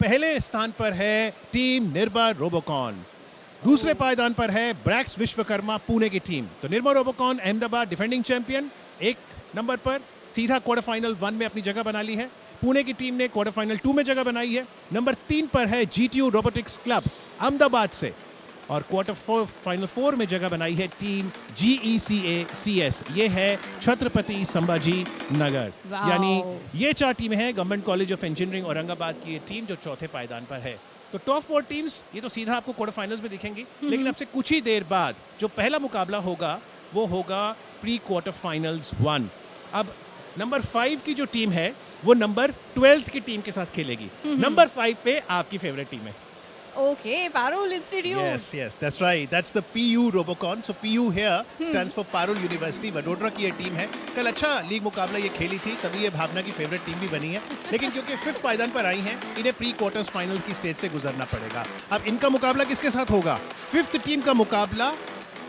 पहले स्थान पर है टीम निर्मा रोबोकॉन, दूसरे पायदान पर है ब्रैक्ट विश्वकर्मा पुणे की टीम। तो Nirma Robocon Ahmedabad defending champion 1 number पर सीधा क्वार्टर फाइनल 1 में अपनी जगह बना ली है। पुणे की टीम ने क्वार्टर फाइनल 2 में जगह बनाई है। नंबर 3 पर है GTU रोबोटिक्स क्लब अहमदाबाद से, और क्वार्टर फाइनल 4 में जगह बनाई है टीम GECACS, ये है छत्रपति संभाजी नगर। यानी ये 4 टीमें हैं government college of engineering Aurangabad की ये टीम जो चौथे पायदान पर है। तो टॉप 4 टीम्स ये तो सीधा आपको क्वार्टर फाइनल्स में दिखेंगी, लेकिन अब से कुछ ही देर बाद जो पहला मुकाबला होगा वो होगा प्री क्वार्टर फाइनल्स 1। अब नंबर 5 की जो टीम है वो नंबर 12 की टीम के साथ खेलेगी। नंबर 5 पे आपकी फेवरेट टीम है। Okay, Parul Institute. Yes, that's right. That's the PU Robocon. So PU here stands for Parul University. Vadodara की ये टीम है। कल अच्छा लीग मुकाबला ये खेली थी, तभी ये भावना की फेवरेट टीम भी बनी है। लेकिन क्योंकि 5th पायदान पर आई हैं, इन्हें प्री क्वार्टर्स फाइनल की स्टेज से गुजरना पड़ेगा। अब इनका मुकाबला किसके साथ होगा? 5th टीम का मुकाबला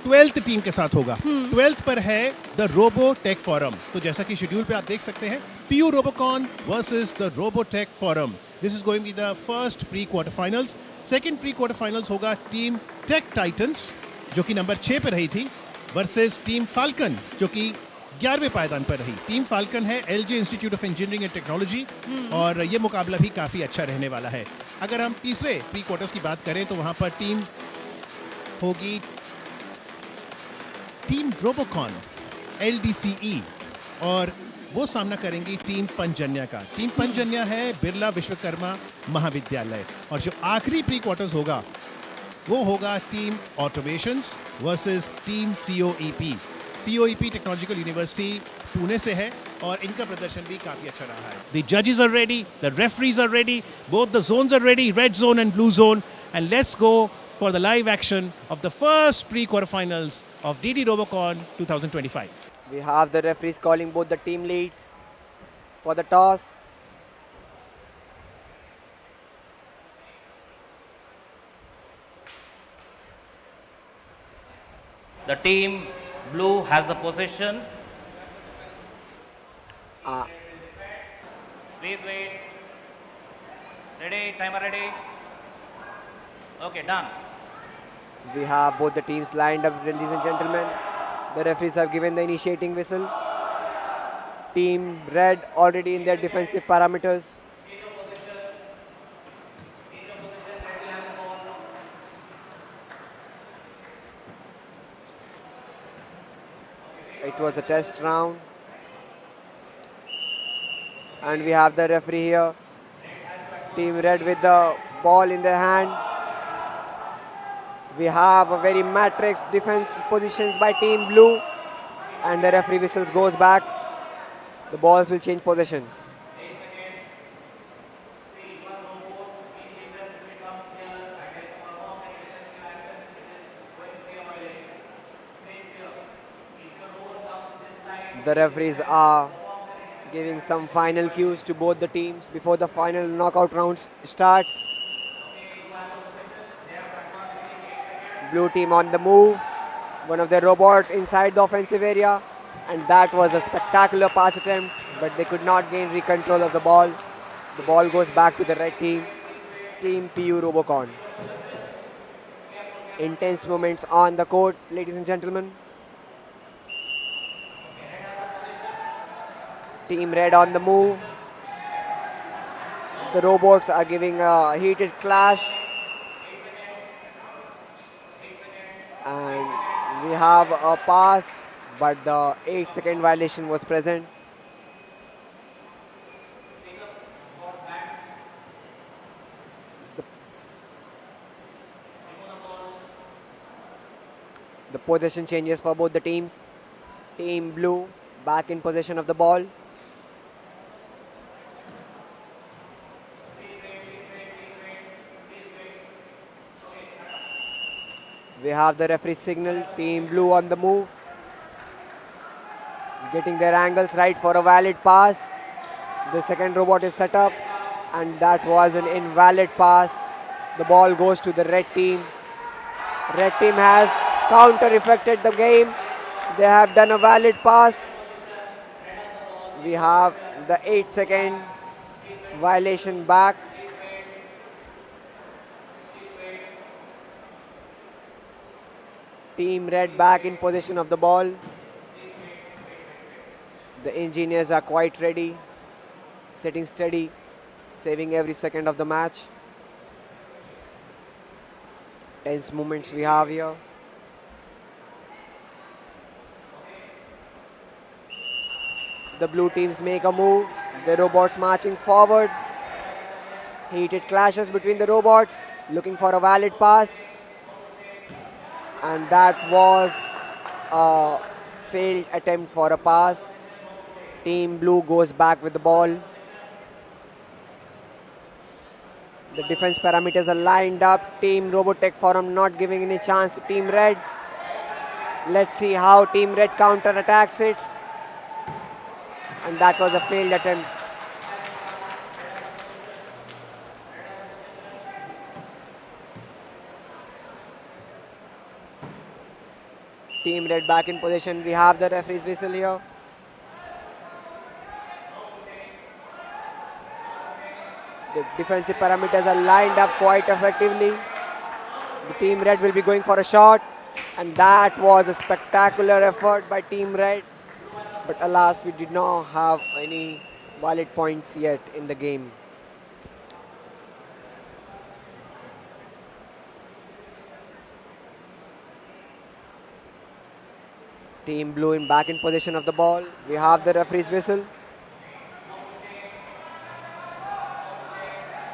12th टीम के साथ होगा। 12th पर है द रोबोटेक फोरम। तो जैसा कि शेड्यूल पे आप देख सकते हैं, PU Robocon versus the Robotech Forum. This is going to be the first pre quarter finals. Second pre quarter finals होगा टीम टेक टाइटंस जो कि नंबर 6 पर रही थी वर्सेस टीम फाल्कन जो कि 11वें पायदान पर रही। टीम फाल्कन है LG institute of engineering and technology, और ये मुकाबला भी काफी अच्छा रहने वाला है। अगर हम तीसरे प्री क्वार्टर्स की बात करें तो वहां पर टीम होगी टीम रोबोकॉन LDCE, और वो सामना करेंगी टीम पंजन्या का। टीम पंजन्या है बिरला विश्वकर्मा महाविद्यालय, और जो आखिरी प्री क्वार्टर्स होगा वो होगा team automations versus team COEP। COEP technological university Pune से है, और इनका प्रदर्शन भी काफी अच्छा रहा है। द जजेस are ready, the referees are ready, both the zones are ready, red zone and blue zone, and let's go for the live action of the first pre-quarterfinals of DD Robocon 2025. We have the referees calling both the team leads for the toss. The team blue has the possession. Please wait. Ready? Timer ready? Okay, done. We have both the teams lined up, ladies and gentlemen. The referees have given the initiating whistle. Team red already in their defensive parameters. It was a test round. And we have the referee here. Team red with the ball in their hand. We have a very matrix defense positions by team blue, and the referee whistles goes back. The balls will change position. The referees are giving some final cues to both the teams before the final knockout rounds starts. Blue team on the move, one of their robots inside the offensive area, and that was a spectacular pass attempt, but they could not gain control of the ball. The ball goes back to the red team, Team PU Robocon. Intense moments on the court, ladies and gentlemen. Team red on the move. The robots are giving a heated clash. And we have a pass, but the 8-second violation was present. The possession changes for both the teams. Team blue back in possession of the ball. We have the referee signal, team blue on the move. Getting their angles right for a valid pass. The second robot is set up, and that was an invalid pass. The ball goes to the red team. Red team has counter-effected the game. They have done a valid pass. We have the 8-second violation back. Team red back in possession of the ball. The engineers are quite ready, sitting steady, saving every second of the match. Tense moments we have here. The blue teams make a move. The robots marching forward. Heated clashes between the robots, looking for a valid pass. And that was a failed attempt for a pass. Team blue goes back with the ball. The defense parameters are lined up. Team Robotech Forum not giving any chance to Team Red. Let's see how Team Red counter attacks it. And that was a failed attempt. Team Red back in position. We have the referee's whistle here. The defensive parameters are lined up quite effectively. The Team Red will be going for a shot. And that was a spectacular effort by Team Red. But alas, we did not have any valid points yet in the game. Team Blue back in possession of the ball. We have the referee's whistle.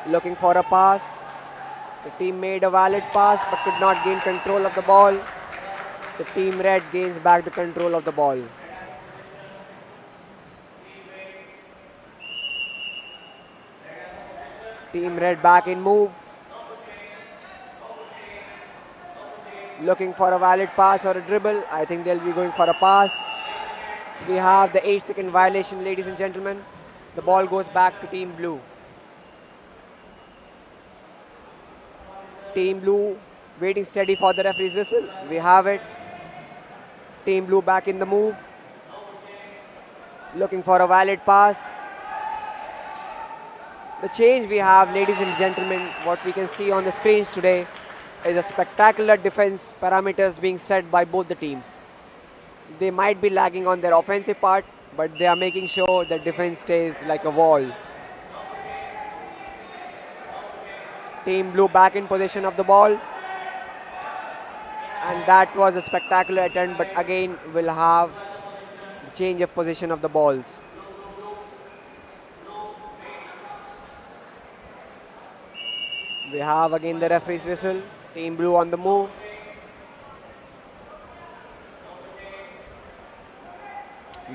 Looking for a pass. The team made a valid pass but could not gain control of the ball. The Team Red gains back the control of the ball. Team Red back in move. Looking for a valid pass or a dribble. I think they'll be going for a pass. We have the 8-second violation, ladies and gentlemen. The ball goes back to Team Blue. Team Blue waiting steady for the referee's whistle. We have it. Team Blue back in the move. Looking for a valid pass. The change we have, ladies and gentlemen, what we can see on the screens today is a spectacular defense parameters being set by both the teams. They might be lagging on their offensive part, but they are making sure the defense stays like a wall. Team Blue back in possession of the ball. And that was a spectacular attempt, but again we'll have change of position of the balls. We have again the referee's whistle. Team Blue on the move.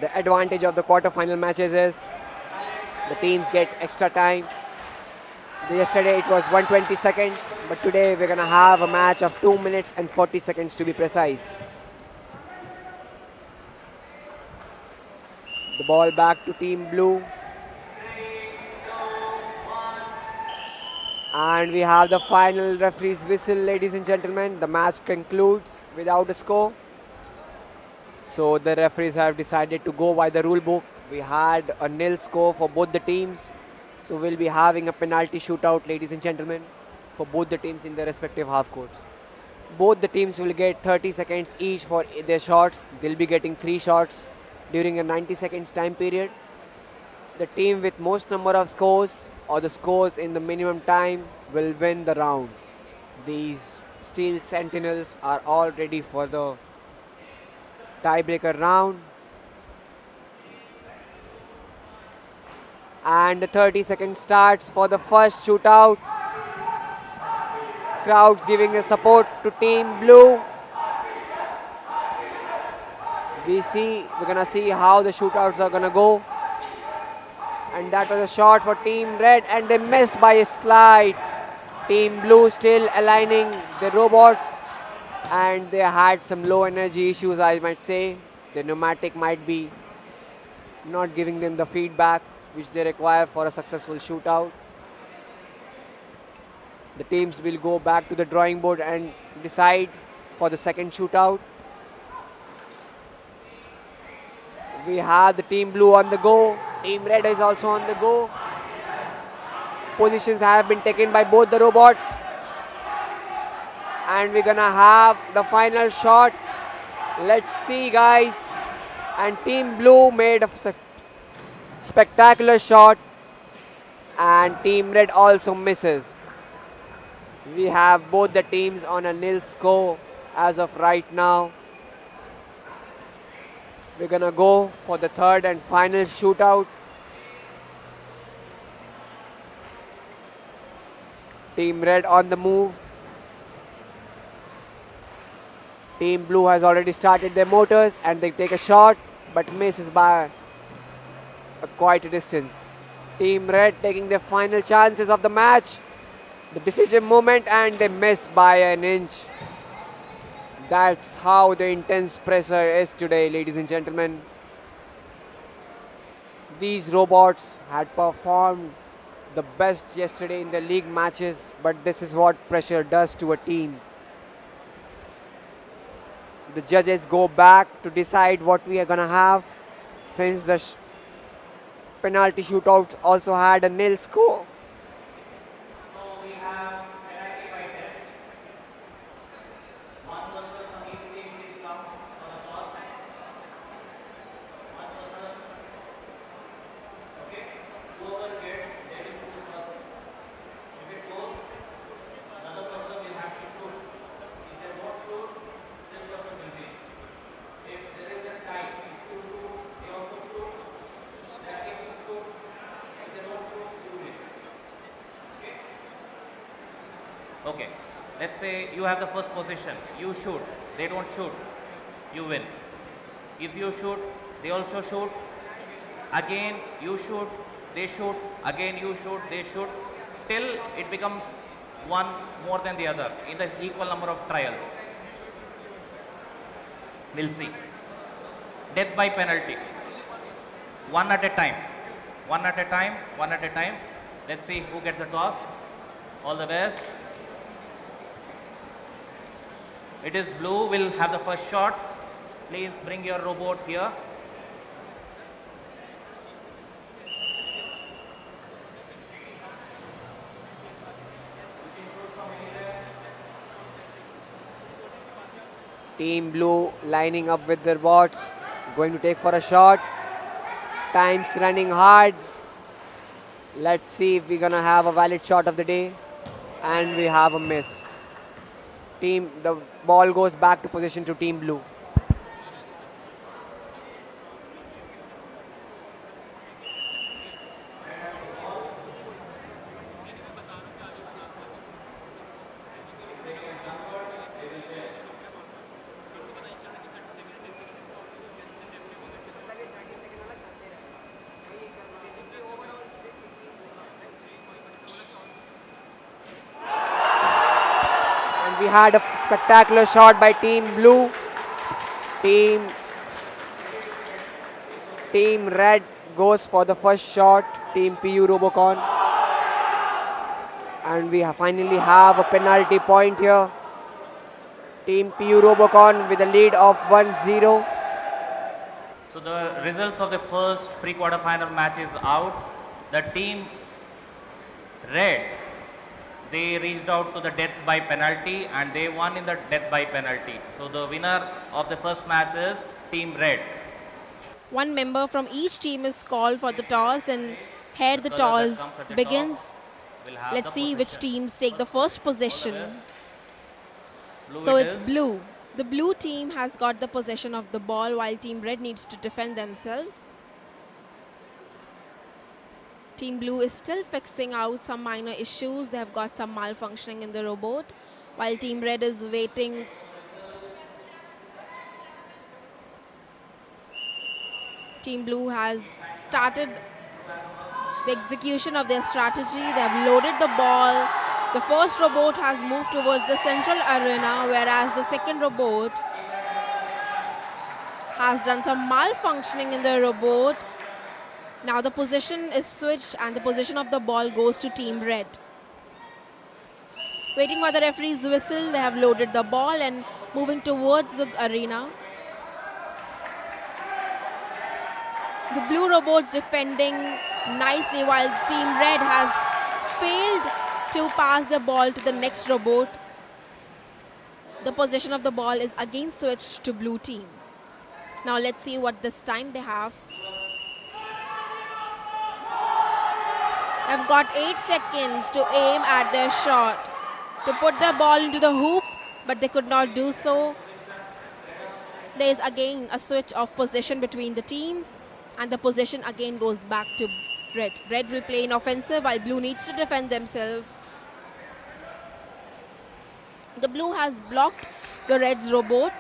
The advantage of the quarter-final matches is the teams get extra time. Yesterday it was 120 seconds, but today we're going to have a match of 2 minutes and 40 seconds to be precise. The ball back to Team Blue. And we have the final referee's whistle, ladies and gentlemen. The match concludes without a score. So the referees have decided to go by the rule book. We had a nil score for both the teams. So we'll be having a penalty shootout, ladies and gentlemen, for both the teams in their respective half courts. Both the teams will get 30 seconds each for their shots. They'll be getting 3 shots during a 90 seconds time period. The team with most number of scores or the scores in the minimum time will win the round. These steel sentinels are all ready for the tiebreaker round. And the 30 seconds starts for the first shootout. Crowds giving the support to Team Blue. We're gonna see how the shootouts are gonna go. And that was a shot for Team Red and they missed by a slide. Team Blue still aligning the robots and they had some low energy issues, I might say. The pneumatic might be not giving them the feedback which they require for a successful shootout. The teams will go back to the drawing board and decide for the second shootout. We have the Team Blue on the go. Team Red is also on the go. Positions have been taken by both the robots. And we're gonna have the final shot. Let's see, guys. And Team Blue made a spectacular shot, and Team Red also misses. We have both the teams on a nil score as of right now. We're gonna go for the third and final shootout. Team Red on the move. Team Blue has already started their motors and they take a shot but misses by quite a distance. Team Red taking their final chances of the match. The decision moment, and they miss by an inch. That's how the intense pressure is today, ladies and gentlemen. These robots had performed the best yesterday in the league matches, but this is what pressure does to a team. The judges go back to decide what we are going to have, since the penalty shootouts also had a nil score. So we have penalty by 10. One person from each team will come for the toss. One person, okay, whoever gets, they will shoot first. If it goes, another person will have to shoot. If they won't shoot, this person will win. If there is a tie, if you shoot, they also shoot. Then if you shoot, if they don't shoot, you win. Okay? Okay. Let's say you have the first position. You shoot. They don't shoot. You win. If you shoot, they also shoot. Again, you shoot. They shoot. Again, you shoot. They shoot. Till it becomes one more than the other in the equal number of trials. We'll see. Death by penalty. One at a time. One at a time. One at a time. Let's see who gets the toss. All the best. It is Blue will have the first shot. Please bring your robot here. Team Blue lining up with their bots, going to take for a shot. Time's running hard. Let's see if we're gonna have a valid shot of the day, and we have a miss. The ball goes back to position to Team Blue. We had a spectacular shot by Team Blue. Team Red goes for the first shot. Team PU Robocon. And we finally have a penalty point here. Team PU Robocon with a lead of 1-0. So the results of the first pre-quarter final match is out. The Team Red, they reached out to the death by penalty and they won in the death by penalty. So the winner of the first match is Team Red. One member from each team is called for the toss, and here the toss begins. Let's see which teams take the first possession. So it's Blue. The Blue team has got the possession of the ball while Team Red needs to defend themselves. Team Blue is still fixing out some minor issues. They have got some malfunctioning in the robot, while Team Red is waiting. Team Blue has started the execution of their strategy. They have loaded the ball. The first robot has moved towards the central arena, whereas the second robot has done some malfunctioning in the robot. Now the position is switched and the position of the ball goes to Team Red. Waiting for the referee's whistle, they have loaded the ball and moving towards the arena. The blue robots defending nicely while Team Red has failed to pass the ball to the next robot. The position of the ball is again switched to blue team. Now let's see what this time they have. They've got 8 seconds to aim at their shot, to put the ball into the hoop, but they could not do so. There is again a switch of position between the teams, and the position again goes back to red. Red will play in offensive while blue needs to defend themselves. The blue has blocked the red's robot.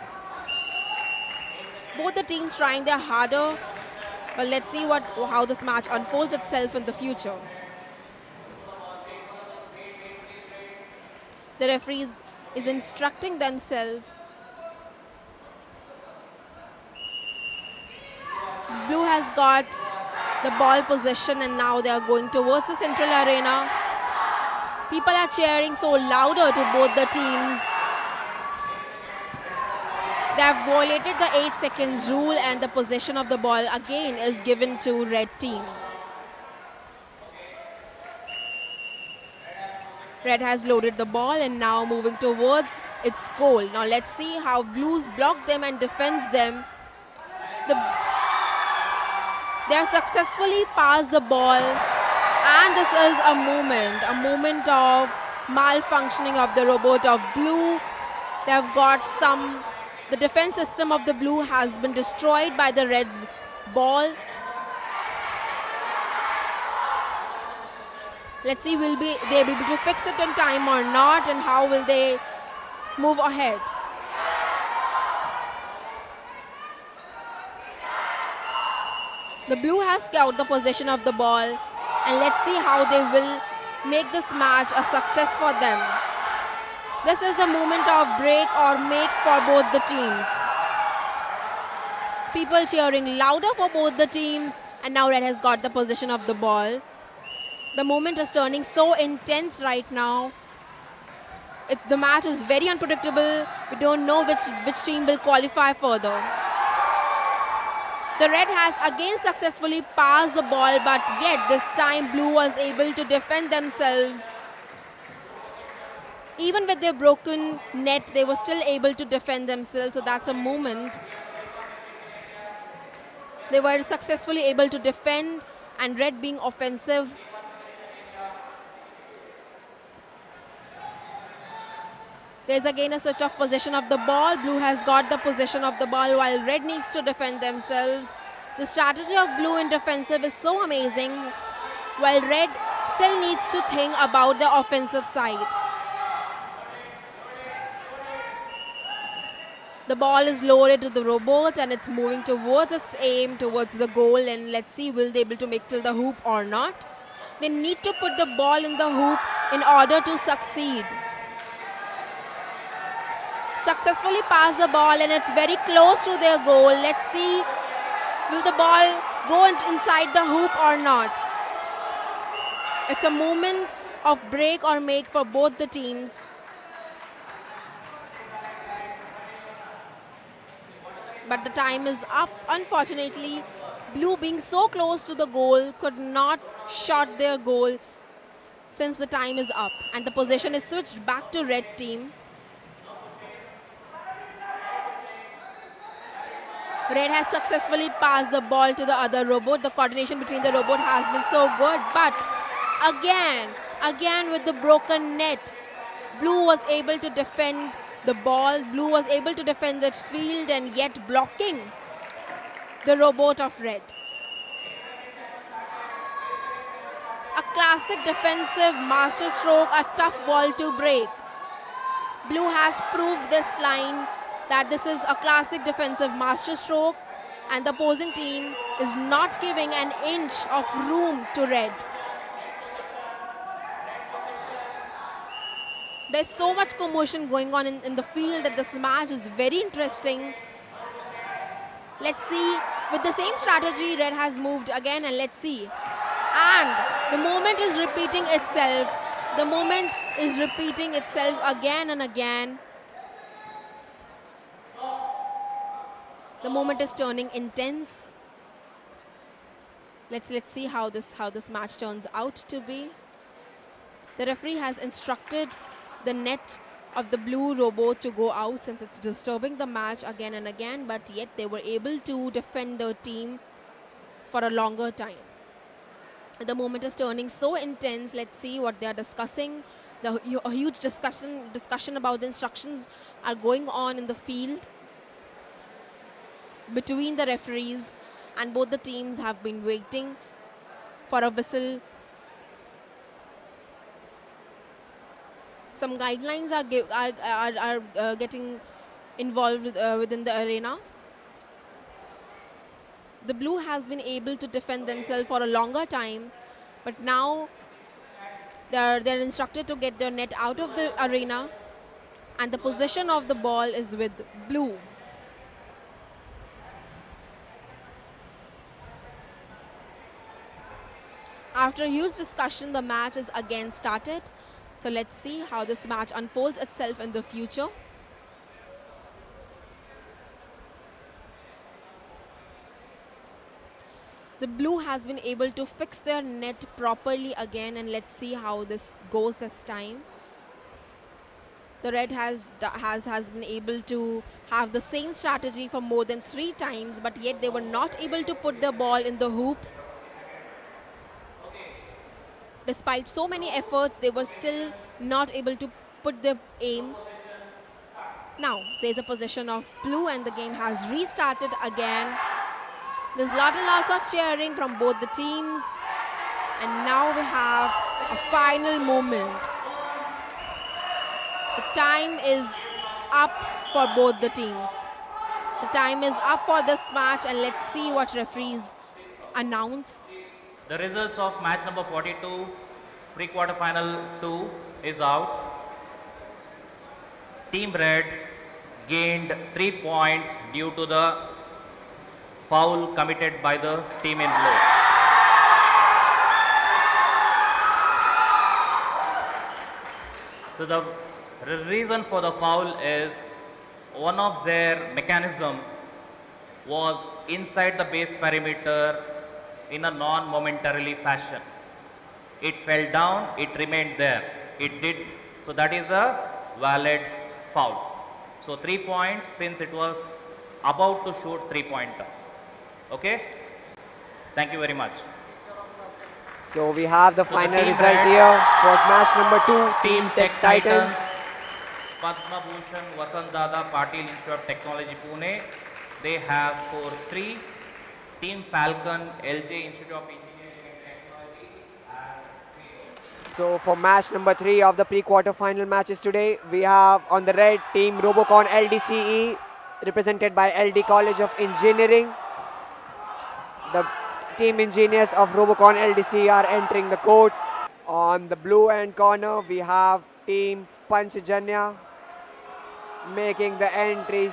Both the teams trying their harder, but let's see how this match unfolds itself in the future. The referee is instructing themselves. Blue has got the ball possession and now they are going towards the central arena. People are cheering so louder to both the teams. They have violated the 8 seconds rule and the possession of the ball again is given to red team. Red has loaded the ball and now moving towards its goal. Now let's see how blues block them and defends them. They have successfully passed the ball, and this is a moment of malfunctioning of the robot of blue. They have got the defense system of the blue has been destroyed by the red's ball. Let's see, will they be able to fix it in time or not, and how will they move ahead? The blue has got the possession of the ball, and let's see how they will make this match a success for them. This is the moment of break or make for both the teams. People cheering louder for both the teams, and now red has got the possession of the ball. The moment is turning so intense right now. The match is very unpredictable. We don't know which team will qualify further. The red has again successfully passed the ball, but yet this time blue was able to defend themselves. Even with their broken net, they were still able to defend themselves, so that's a moment. They were successfully able to defend, and red being offensive. There's again a switch of possession of the ball. Blue has got the possession of the ball while red needs to defend themselves. The strategy of blue in defensive is so amazing, while red still needs to think about the offensive side. The ball is lowered to the robot and it's moving towards its aim, towards the goal, and let's see will they be able to make till the hoop or not. They need to put the ball in the hoop in order to succeed. Successfully pass the ball and it's very close to their goal. Let's see, will the ball go inside the hoop or not? It's a moment of break or make for both the teams. But the time is up. Unfortunately, blue being so close to the goal could not shot their goal since the time is up. And the possession is switched back to red team. Red has successfully passed the ball to the other robot. The coordination between the robot has been so good. But again with the broken net, blue was able to defend the ball. Blue was able to defend the field and yet blocking the robot of red. A classic defensive masterstroke, a tough ball to break. Blue has proved this line that this is a classic defensive masterstroke, and the opposing team is not giving an inch of room to red. There's so much commotion going on in the field that this match is very interesting. Let's see, with the same strategy, red has moved again, and let's see. And the moment is repeating itself. The moment is repeating itself again and again. The moment is turning intense. Let's see how this match turns out to be. The referee has instructed the net of the blue robot to go out since it's disturbing the match again and again, but yet they were able to defend their team for a longer time. The moment is turning so intense. Let's see what they are discussing. A huge discussion about the instructions are going on in the field between the referees, and both the teams have been waiting for a whistle. Some guidelines are getting involved within the arena. The blue has been able to defend themselves for a longer time, but now they're instructed to get their net out of the arena, and the possession of the ball is with blue. After a huge discussion, the match is again started. So let's see how this match unfolds itself in the future. The blue has been able to fix their net properly again, and let's see how this goes this time. The red has been able to have the same strategy for more than 3 times, but yet they were not able to put the ball in the hoop. Despite so many efforts, they were still not able to put the aim. Now there's a possession of blue, and the game has restarted again. There's lots of cheering from both the teams, and now we have a final moment. The time is up for both the teams. The time is up for this match, and let's see what referees announce. The results of match number 42, pre-quarter final 2 is out. Team Red gained 3 points due to the foul committed by the team in blue. So the reason for the foul is one of their mechanism was inside the base perimeter in a non-momentarily fashion. It fell down, it remained there. It did, so that is a valid foul. So 3 points since it was about to shoot 3-pointer. Okay? Thank you very much. So we have the final team result red, here for match number 2, Team Tech Titans. Padma Bhushan Vasant Dada Patil Institute of Technology Pune. They have scored 3. Team Falcon LJ Institute of Engineering and Technology has 3. So for match number 3 of the pre-quarter final matches today, we have on the red Team Robocon LDCE represented by LD College of Engineering. The team engineers of Robocon LDCE are entering the court. On the blue end corner, we have Team Panchjanya making the entries.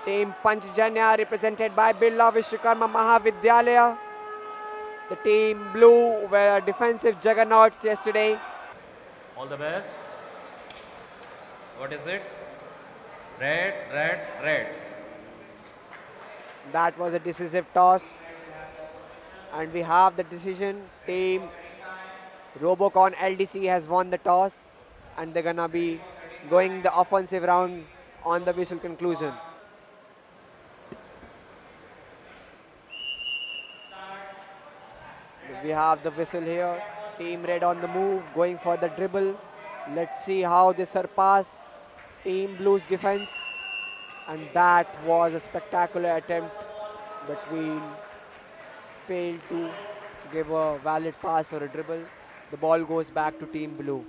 Team Panchjanya represented by Birla Vishwakarma Mahavidyalaya. The team blue were defensive juggernauts yesterday. All the best. What is it? Red, red, red. That was a decisive toss. And we have the decision. Team Robocon LDC has won the toss, and they're gonna be going the offensive round on the whistle conclusion. We have the whistle here. Team Red on the move, going for the dribble. Let's see how they surpass Team Blue's defense. And that was a spectacular attempt, but we failed to give a valid pass or a dribble. The ball goes back to Team Blue.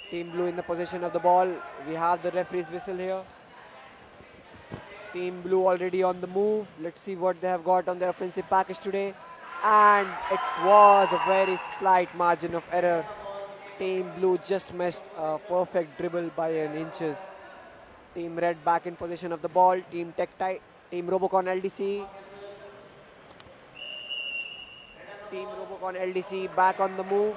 Team Blue in the possession of the ball. We have the referee's whistle here. Team Blue already on the move. Let's see what they have got on their offensive package today. And it was a very slight margin of error. Team Blue just missed a perfect dribble by an inches. Team Red back in possession of the ball. Team Robocon LDC. Team Robocon LDC back on the move.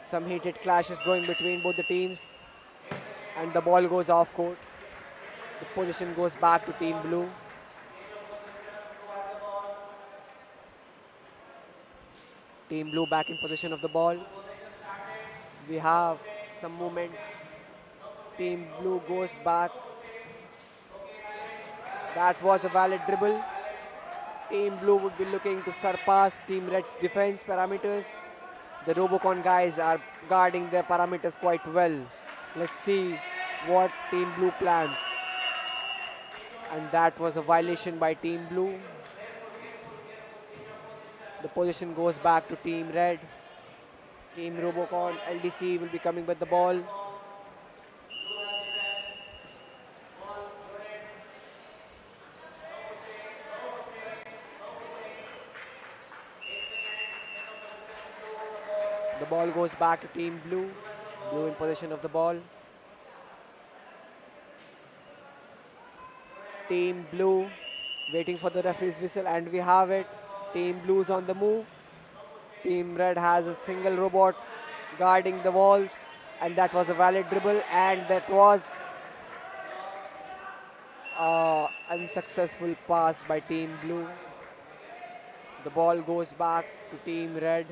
Some heated clashes going between both the teams. And the ball goes off court. The position goes back to Team Blue. Team Blue back in possession of the ball. We have some movement. Team Blue goes back. That was a valid dribble. Team Blue would be looking to surpass Team Red's defense parameters. The Robocon guys are guarding their parameters quite well. Let's see what Team Blue plans. And that was a violation by Team Blue. The position goes back to Team Red. Team Robocon, LDCE will be coming with the ball. The ball goes back to Team Blue. Blue in possession of the ball. Team Blue waiting for the referee's whistle, and we have it. Team Blue's on the move. Team Red has a single robot guarding the walls, and that was a valid dribble, and that was an unsuccessful pass by Team Blue. The ball goes back to Team Red.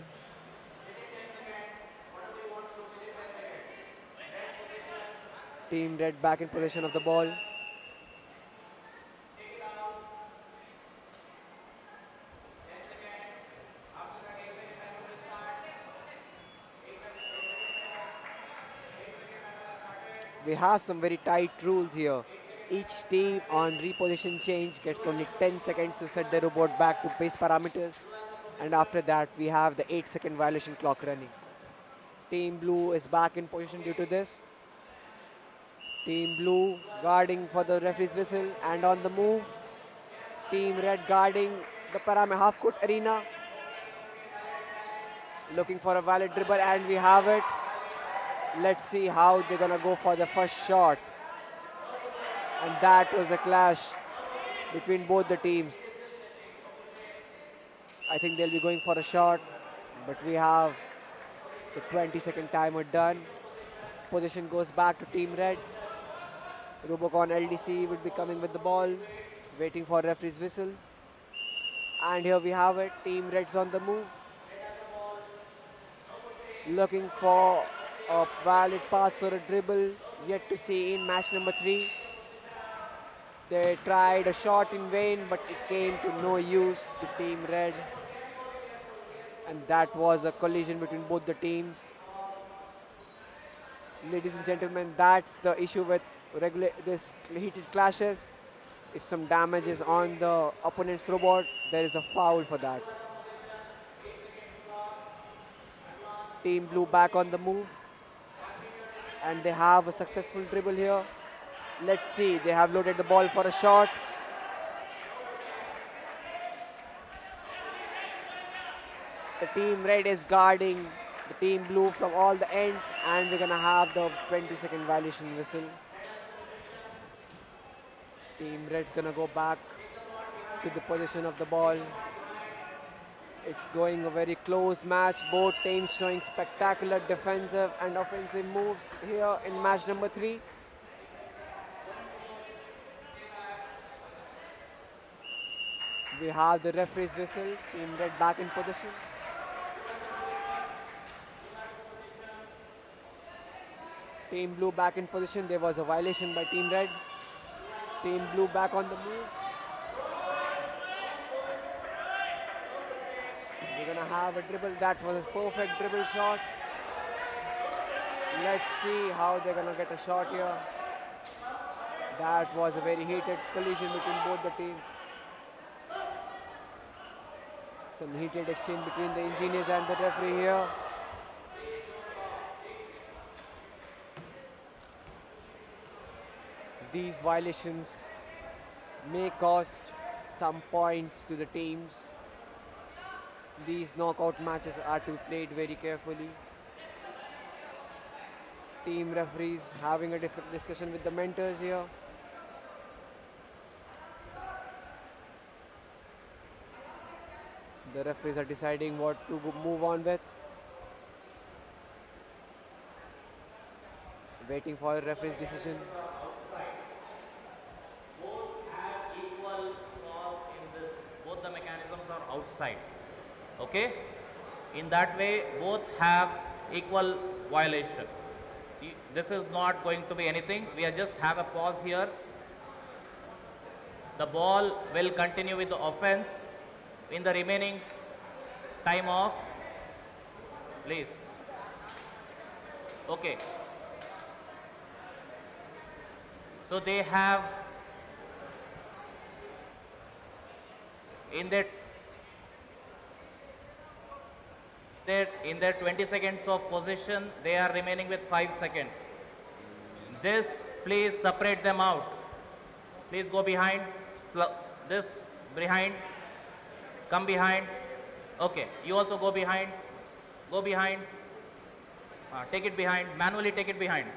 Team Red back in possession of the ball. We have some very tight rules here. Each team on reposition change gets only 10 seconds to set the robot back to base parameters. And after that, we have the 8-second violation clock running. Team Blue is back in position due to this. Team Blue guarding for the referee's whistle and on the move. Team Red guarding the half-court arena. Looking for a valid dribble, and we have it. Let's see how they're gonna go for the first shot. And that was a clash between both the teams. I think they'll be going for a shot, but we have the 20-second timer done. Position goes back to Team Red. Robocon LDC would be coming with the ball, waiting for referee's whistle. And here we have it. Team Red's on the move. Looking for a valid pass or a dribble, yet to see in match number 3. They tried a shot in vain, but it came to no use to Team Red. And that was a collision between both the teams. Ladies and gentlemen, that's the issue with this heated clashes. If some damage is on the opponent's robot, there is a foul for that. Team Blue back on the move. And they have a successful dribble here. Let's see, they have loaded the ball for a shot. The Team Red is guarding the Team Blue from all the ends, and we're gonna have the 20-second violation whistle. Team Red's gonna go back to the position of the ball. It's going a very close match. Both teams showing spectacular defensive and offensive moves here in match number 3. We have the referee's whistle. Team Red back in position. Team Blue back in position. There was a violation by Team Red. Team Blue back on the move. We're gonna have a dribble. That was a perfect dribble shot. Let's see how they're gonna get a shot here. That was a very heated collision between both the teams. Some heated exchange between the engineers and the referee here. These violations may cost some points to the teams. These knockout matches are to be played very carefully. Team referees having a different discussion with the mentors here. The referees are deciding what to move on with. Waiting for the referee's decision. Both have equal cause in this. Both the mechanisms are outside. Okay? In that way, both have equal violation. This is not going to be anything. We are just have a pause here. The ball will continue with the offense in the remaining time of, please. Okay. So they have in their in their 20 seconds of possession, they are remaining with 5 seconds. This, please separate them out. Please go behind. This behind. Come behind. Okay. You also go behind. Go behind. Take it behind. Manually take it behind.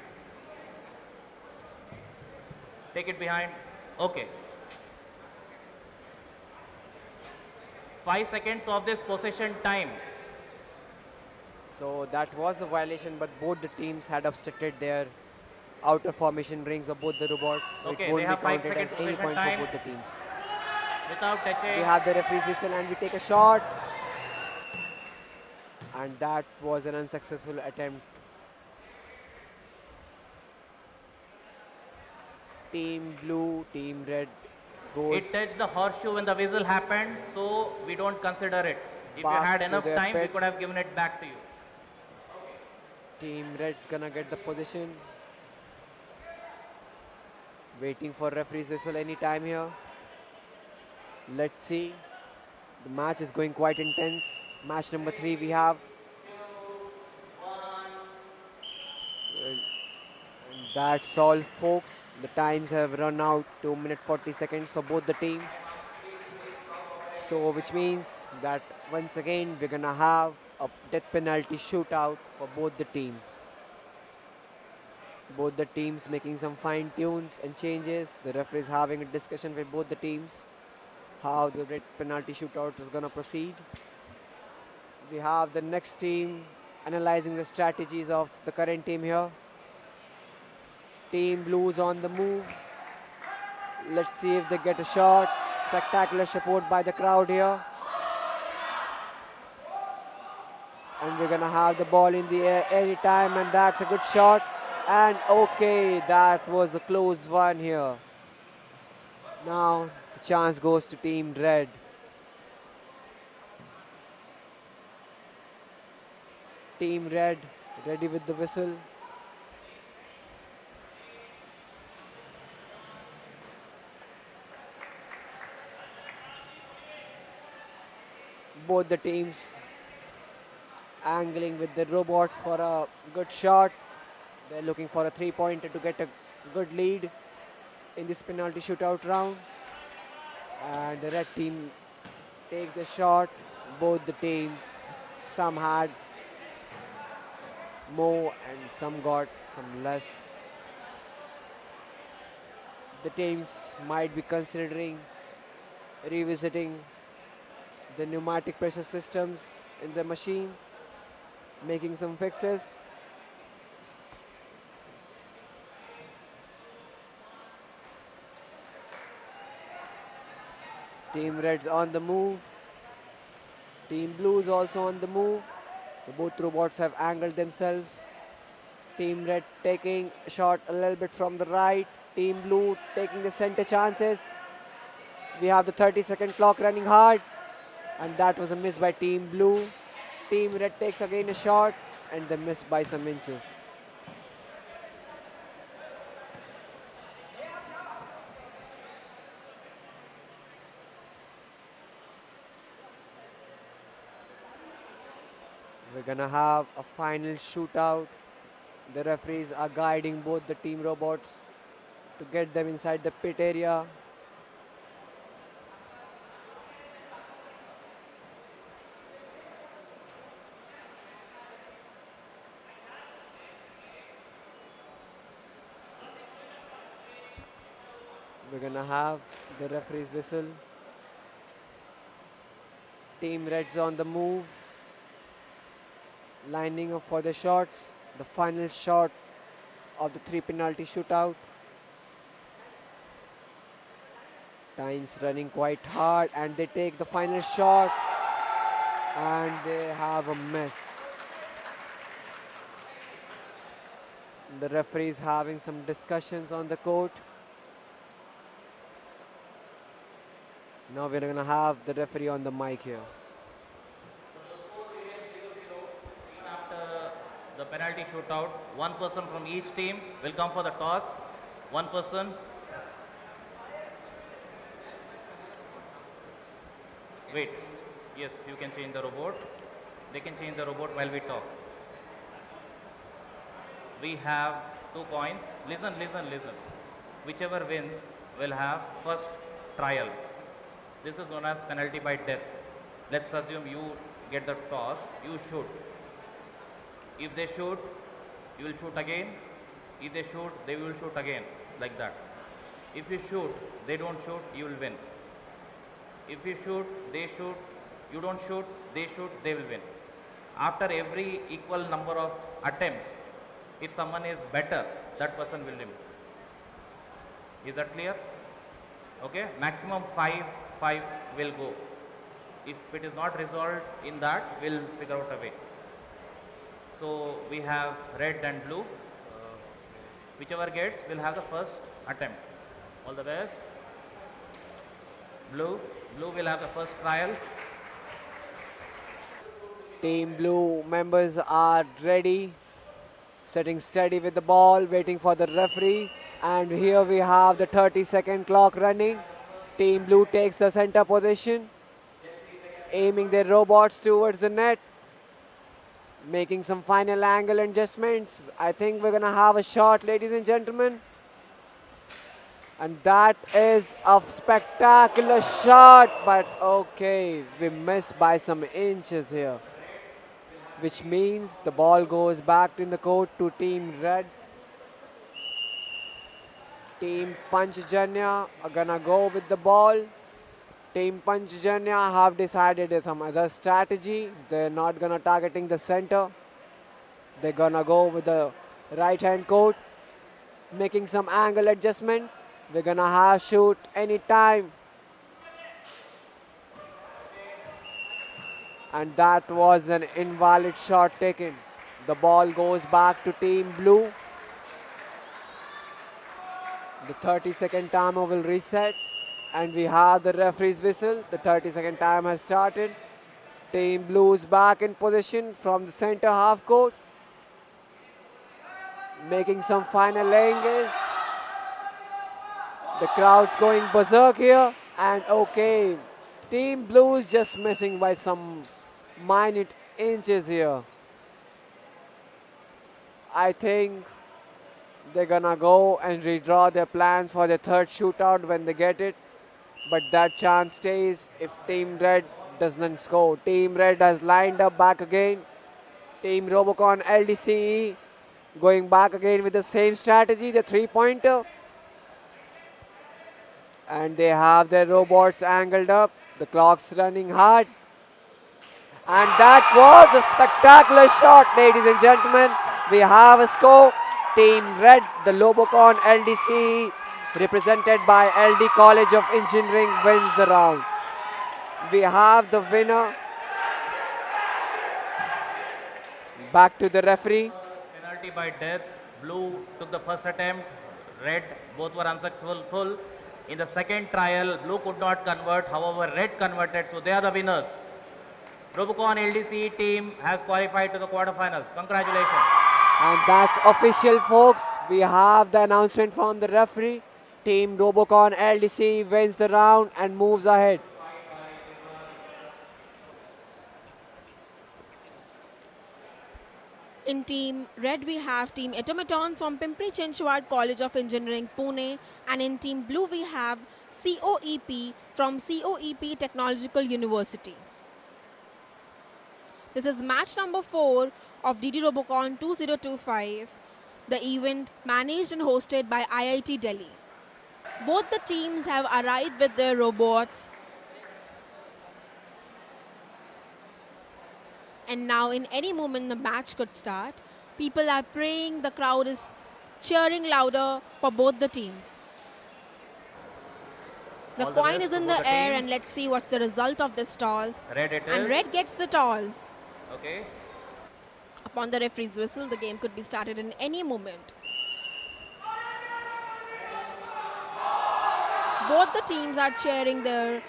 Take it behind. Okay. 5 seconds of this possession time. So that was a violation, but both the teams had obstructed their outer formation rings of both the robots. So Okay, it won't they be have 5 counted as seconds any possession point time for both the teams. without touching. We have the referee's whistle and we take a shot. And that was an unsuccessful attempt. Team blue, team red goes It touched the horseshoe when the whistle happened, so we don't consider it. If you back had to enough their time, we pits. could have given it back to you. Team red's gonna get the position. Waiting for referee's whistle any time here. Let's see. The match is going quite intense. Match number 3 we have. And that's all, folks. The times have run out. 2 minutes 40 seconds for both the teams. So which means that once again we're gonna have a death penalty shootout for both the teams. Both the teams making some fine tunes and changes. The referee is having a discussion with both the teams how the red penalty shootout is gonna proceed. We have the next team analyzing the strategies of the current team here. Team blues on the move. Let's see if they get a shot. Spectacular support by the crowd here. And we're gonna have the ball in the air anytime, and that's a good shot. And okay, that was a close one here. Now the chance goes to team red. Team red ready with the whistle. Both the teams angling with the robots for a good shot. They're looking for a 3-pointer to get a good lead in this penalty shootout round. And the red team take the shot. Both the teams, some had more and some got some less. The teams might be considering revisiting the pneumatic pressure systems in the machines, making some fixes. Team Red's on the move. Team Blue's also on the move. Both robots have angled themselves. Team Red taking a shot a little bit from the right. Team Blue taking the center chances. We have the 30-second clock running hard. And that was a miss by Team Blue. Team Red takes again a shot and they miss by some inches. We're gonna have a final shootout. The referees are guiding both the team robots to get them inside the pit area. We're gonna have the referee's whistle. Team Red's on the move. Lining up for the shots. The final shot of the 3 penalty shootout. Time's running quite hard and they take the final shot. And they have a miss. The referee is having some discussions on the court. Now we're going to have the referee on the mic here. Even after the penalty shootout, one person from each team will come for the toss. One person. Wait. Yes, you can change the robot. They can change the robot while we talk. We have 2 points. Listen. Whichever wins will have first trial. This is known as penalty by death. Let's assume you get the toss, you shoot. If they shoot, you will shoot again. If they shoot, they will shoot again, like that. If you shoot, they don't shoot, you will win. If you shoot, they shoot, you don't shoot, they shoot, they will win. After every equal number of attempts, if someone is better, that person will win. Is that clear? Okay, maximum 5 will go. If it is not resolved in that, we'll figure out a way. So we have red and blue. Whichever gets will have the first attempt. All the best. Blue will have the first trial. Team Blue members are ready, sitting steady with the ball, waiting for the referee. And here we have the 30-second clock running. Team Blue takes the center position, aiming their robots towards the net, making some final angle adjustments. I think we're going to have a shot, ladies and gentlemen. And that is a spectacular shot, but okay, we missed by some inches here, which means the ball goes back in the court to Team Red. Team Panchjanya are gonna go with the ball. Team Panchjanya have decided some other strategy. They're not gonna targeting the center. They're gonna go with the right hand court, making some angle adjustments. We're gonna have shoot anytime. And that was an invalid shot taken. The ball goes back to Team Blue. The 30-second timer will reset. And we have the referee's whistle. The 30-second time has started. Team Blue's back in position from the center half court, making some final angles. The crowd's going berserk here. And okay, Team Blue's just missing by some minute inches here. I think they're gonna go and redraw their plans for the third shootout when they get it. But that chance stays if Team Red doesn't score. Team Red has lined up back again. Team Robocon LDCE going back again with the same strategy, the 3-pointer. And they have their robots angled up. The clock's running hard. And that was a spectacular shot, ladies and gentlemen. We have a score. Team Red, the Robocon LDCE, represented by LD College of Engineering, wins the round. We have the winner. Back to the referee. Penalty by death. Blue took the first attempt. Red, both were unsuccessful. In the second trial, Blue could not convert. However, Red converted, so they are the winners. Robocon LDCE team has qualified to the quarterfinals. Congratulations. And that's official, folks. We have the announcement from the referee. Team Robocon LDC wins the round and moves ahead. In Team Red, we have Team Automatons from Pimpri Chinchwad College of Engineering, Pune. And in Team Blue, we have COEP from COEP Technological University. This is match number 4 of DD Robocon 2025, the event managed and hosted by IIT Delhi. Both the teams have arrived with their robots. And now in any moment the match could start. People are praying, the crowd is cheering louder for both the teams. The All the coin best is to in both the the air, teams. and let's see what's the result of this toss. Red it And is. red gets the toss. Okay. Upon the referee's whistle, the game could be started in any moment. Both the teams are cheering their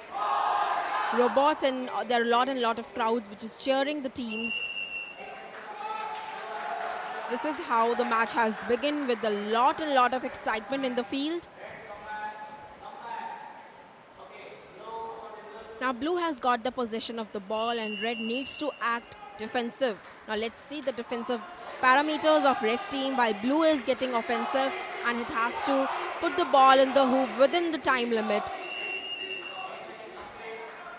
robots, and there are a lot of crowds which is cheering the teams. This is how the match has begun, with a lot of excitement in the field. Now blue has got the possession of the ball, and red needs to act defensive. Now let's see the defensive parameters of red team, while blue is getting offensive, and it has to put the ball in the hoop within the time limit.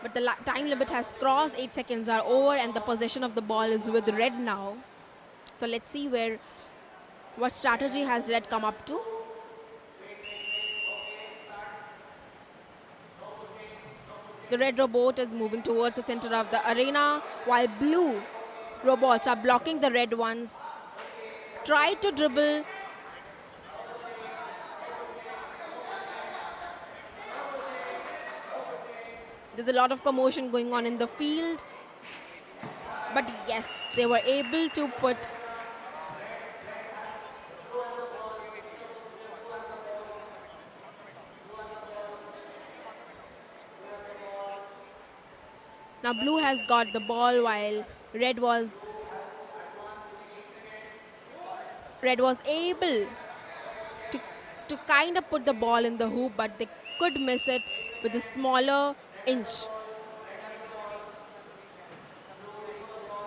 But the time limit has crossed, 8 seconds are over, and the possession of the ball is with red now. So let's see what strategy has red come up to. The red robot is moving towards the center of the arena, while blue robots are blocking the red ones. Try to dribble. There's a lot of commotion going on in the field. But yes, they were able to put now blue has got the ball, while red was able to kind of put the ball in the hoop, but they could miss it with a smaller inch.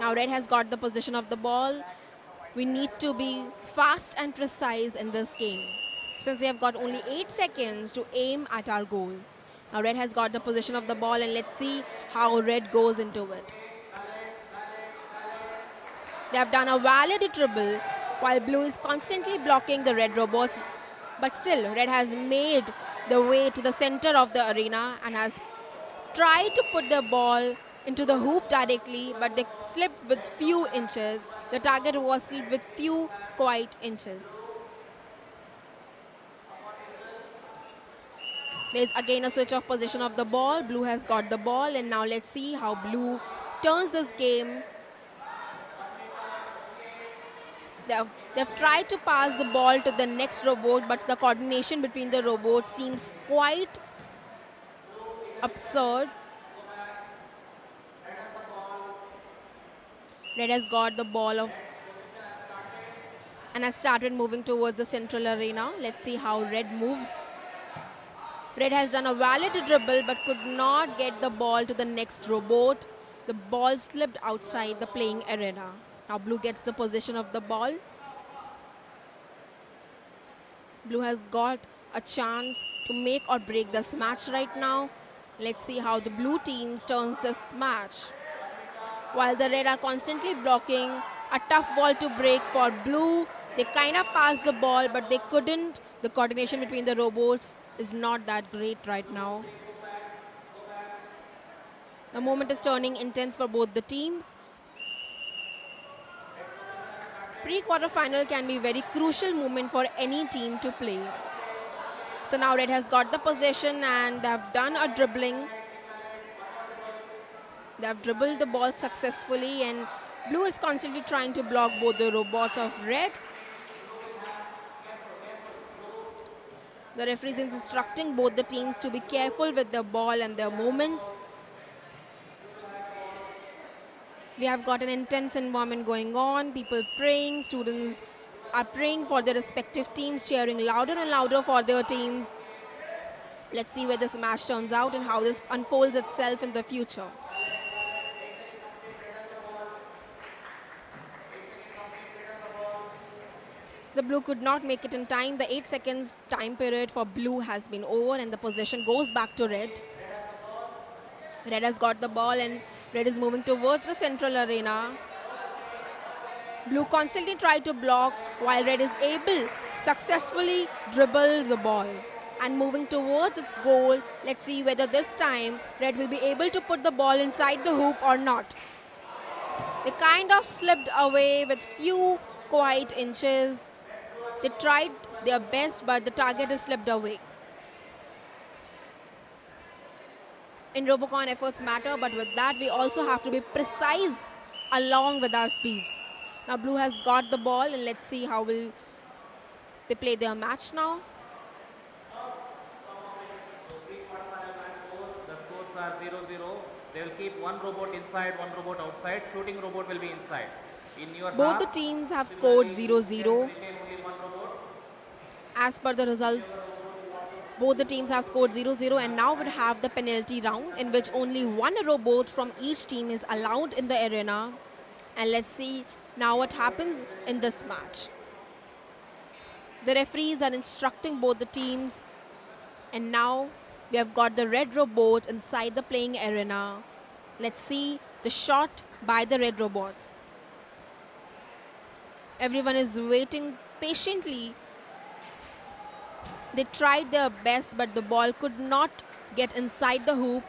Now red has got the possession of the ball. We need to be fast and precise in this game, since we have got only 8 seconds to aim at our goal. Now red has got the possession of the ball, and let's see how red goes into it. They have done a valid dribble, while blue is constantly blocking the red robots. But still, red has made the way to the center of the arena and has tried to put the ball into the hoop directly, but they slipped with few inches. The target was slipped with few quiet inches. There's again a switch of position of the ball. Blue has got the ball, and now let's see how blue turns this game. They've tried to pass the ball to the next robot, but the coordination between the robots seems quite absurd. Red has got the ball and has started moving towards the central arena. Let's see how red moves. Red has done a valid dribble but could not get the ball to the next robot. The ball slipped outside the playing arena. Now blue gets the possession of the ball. Blue has got a chance to make or break this match right now. Let's see how the blue team turns this match. While the red are constantly blocking, a tough ball to break for blue. They kind of passed the ball, but they couldn't. The coordination between the robots is not that great right now. The moment is turning intense for both the teams. Pre-quarter final can be a very crucial moment for any team to play. So now red has got the possession and they have done a dribbling. They have dribbled the ball successfully, and blue is constantly trying to block both the robots of red. The referee is instructing both the teams to be careful with the ball and their movements. We have got an intense environment going on. People praying, students are praying for their respective teams, cheering louder and louder for their teams. Let's see where this match turns out and how this unfolds itself in the future. The blue could not make it in time. The 8 seconds time period for blue has been over, and the possession goes back to red. Red has got the ball, and red is moving towards the central arena. Blue constantly tried to block, while red is able successfully dribble the ball and moving towards its goal. Let's see whether this time red will be able to put the ball inside the hoop or not. They kind of slipped away with few quiet inches. They tried their best, but the target is slipped away. In Robocon, efforts matter, but with that, we also have to be precise along with our speeds. Now, blue has got the ball, and let's see how will they play their match now. So pre-quarterfinal match goes, the scores are 0-0. They will keep one robot inside, one robot outside. Shooting robot will be inside. In your Both the half, teams have scored 0-0. retain only one robot. As per the results, both the teams have scored 0-0, and now we have the penalty round in which only one robot from each team is allowed in the arena. And let's see now what happens in this match. The referees are instructing both the teams, and now we have got the red robot inside the playing arena. Let's see the shot by the red robots. Everyone is waiting patiently. They tried their best, but the ball could not get inside the hoop.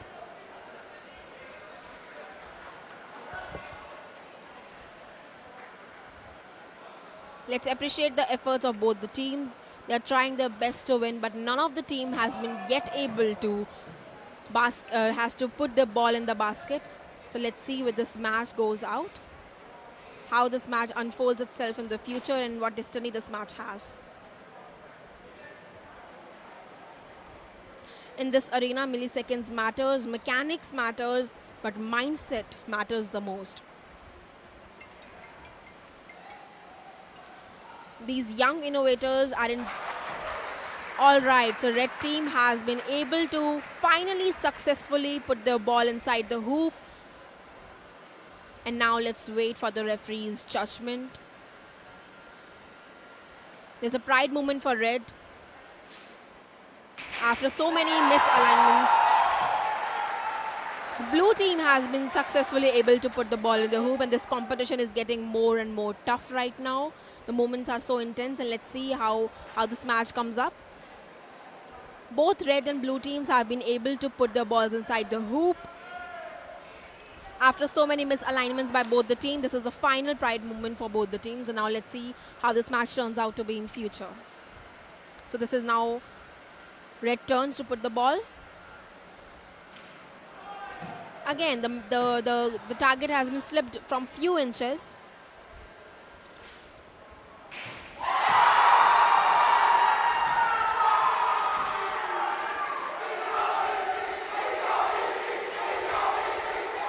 Let's appreciate the efforts of both the teams. They are trying their best to win, but none of the team has been yet able to has to put the ball in the basket. So let's see where this match goes out, how this match unfolds itself in the future, and what destiny this match has. In this arena, milliseconds matters, mechanics matters, but mindset matters the most. These young innovators are in. All right, so red team has been able to finally successfully put the ball inside the hoop. And now let's wait for the referee's judgment. There's a pride moment for red. After so many misalignments, the blue team has been successfully able to put the ball in the hoop, and this competition is getting more and more tough right now. The moments are so intense, and let's see how this match comes up. Both red and blue teams have been able to put their balls inside the hoop. After so many misalignments by both the teams, this is the final pride moment for both the teams, and now let's see how this match turns out to be in future. So this is now red turns to put the ball. Again, the target has been slipped from few inches.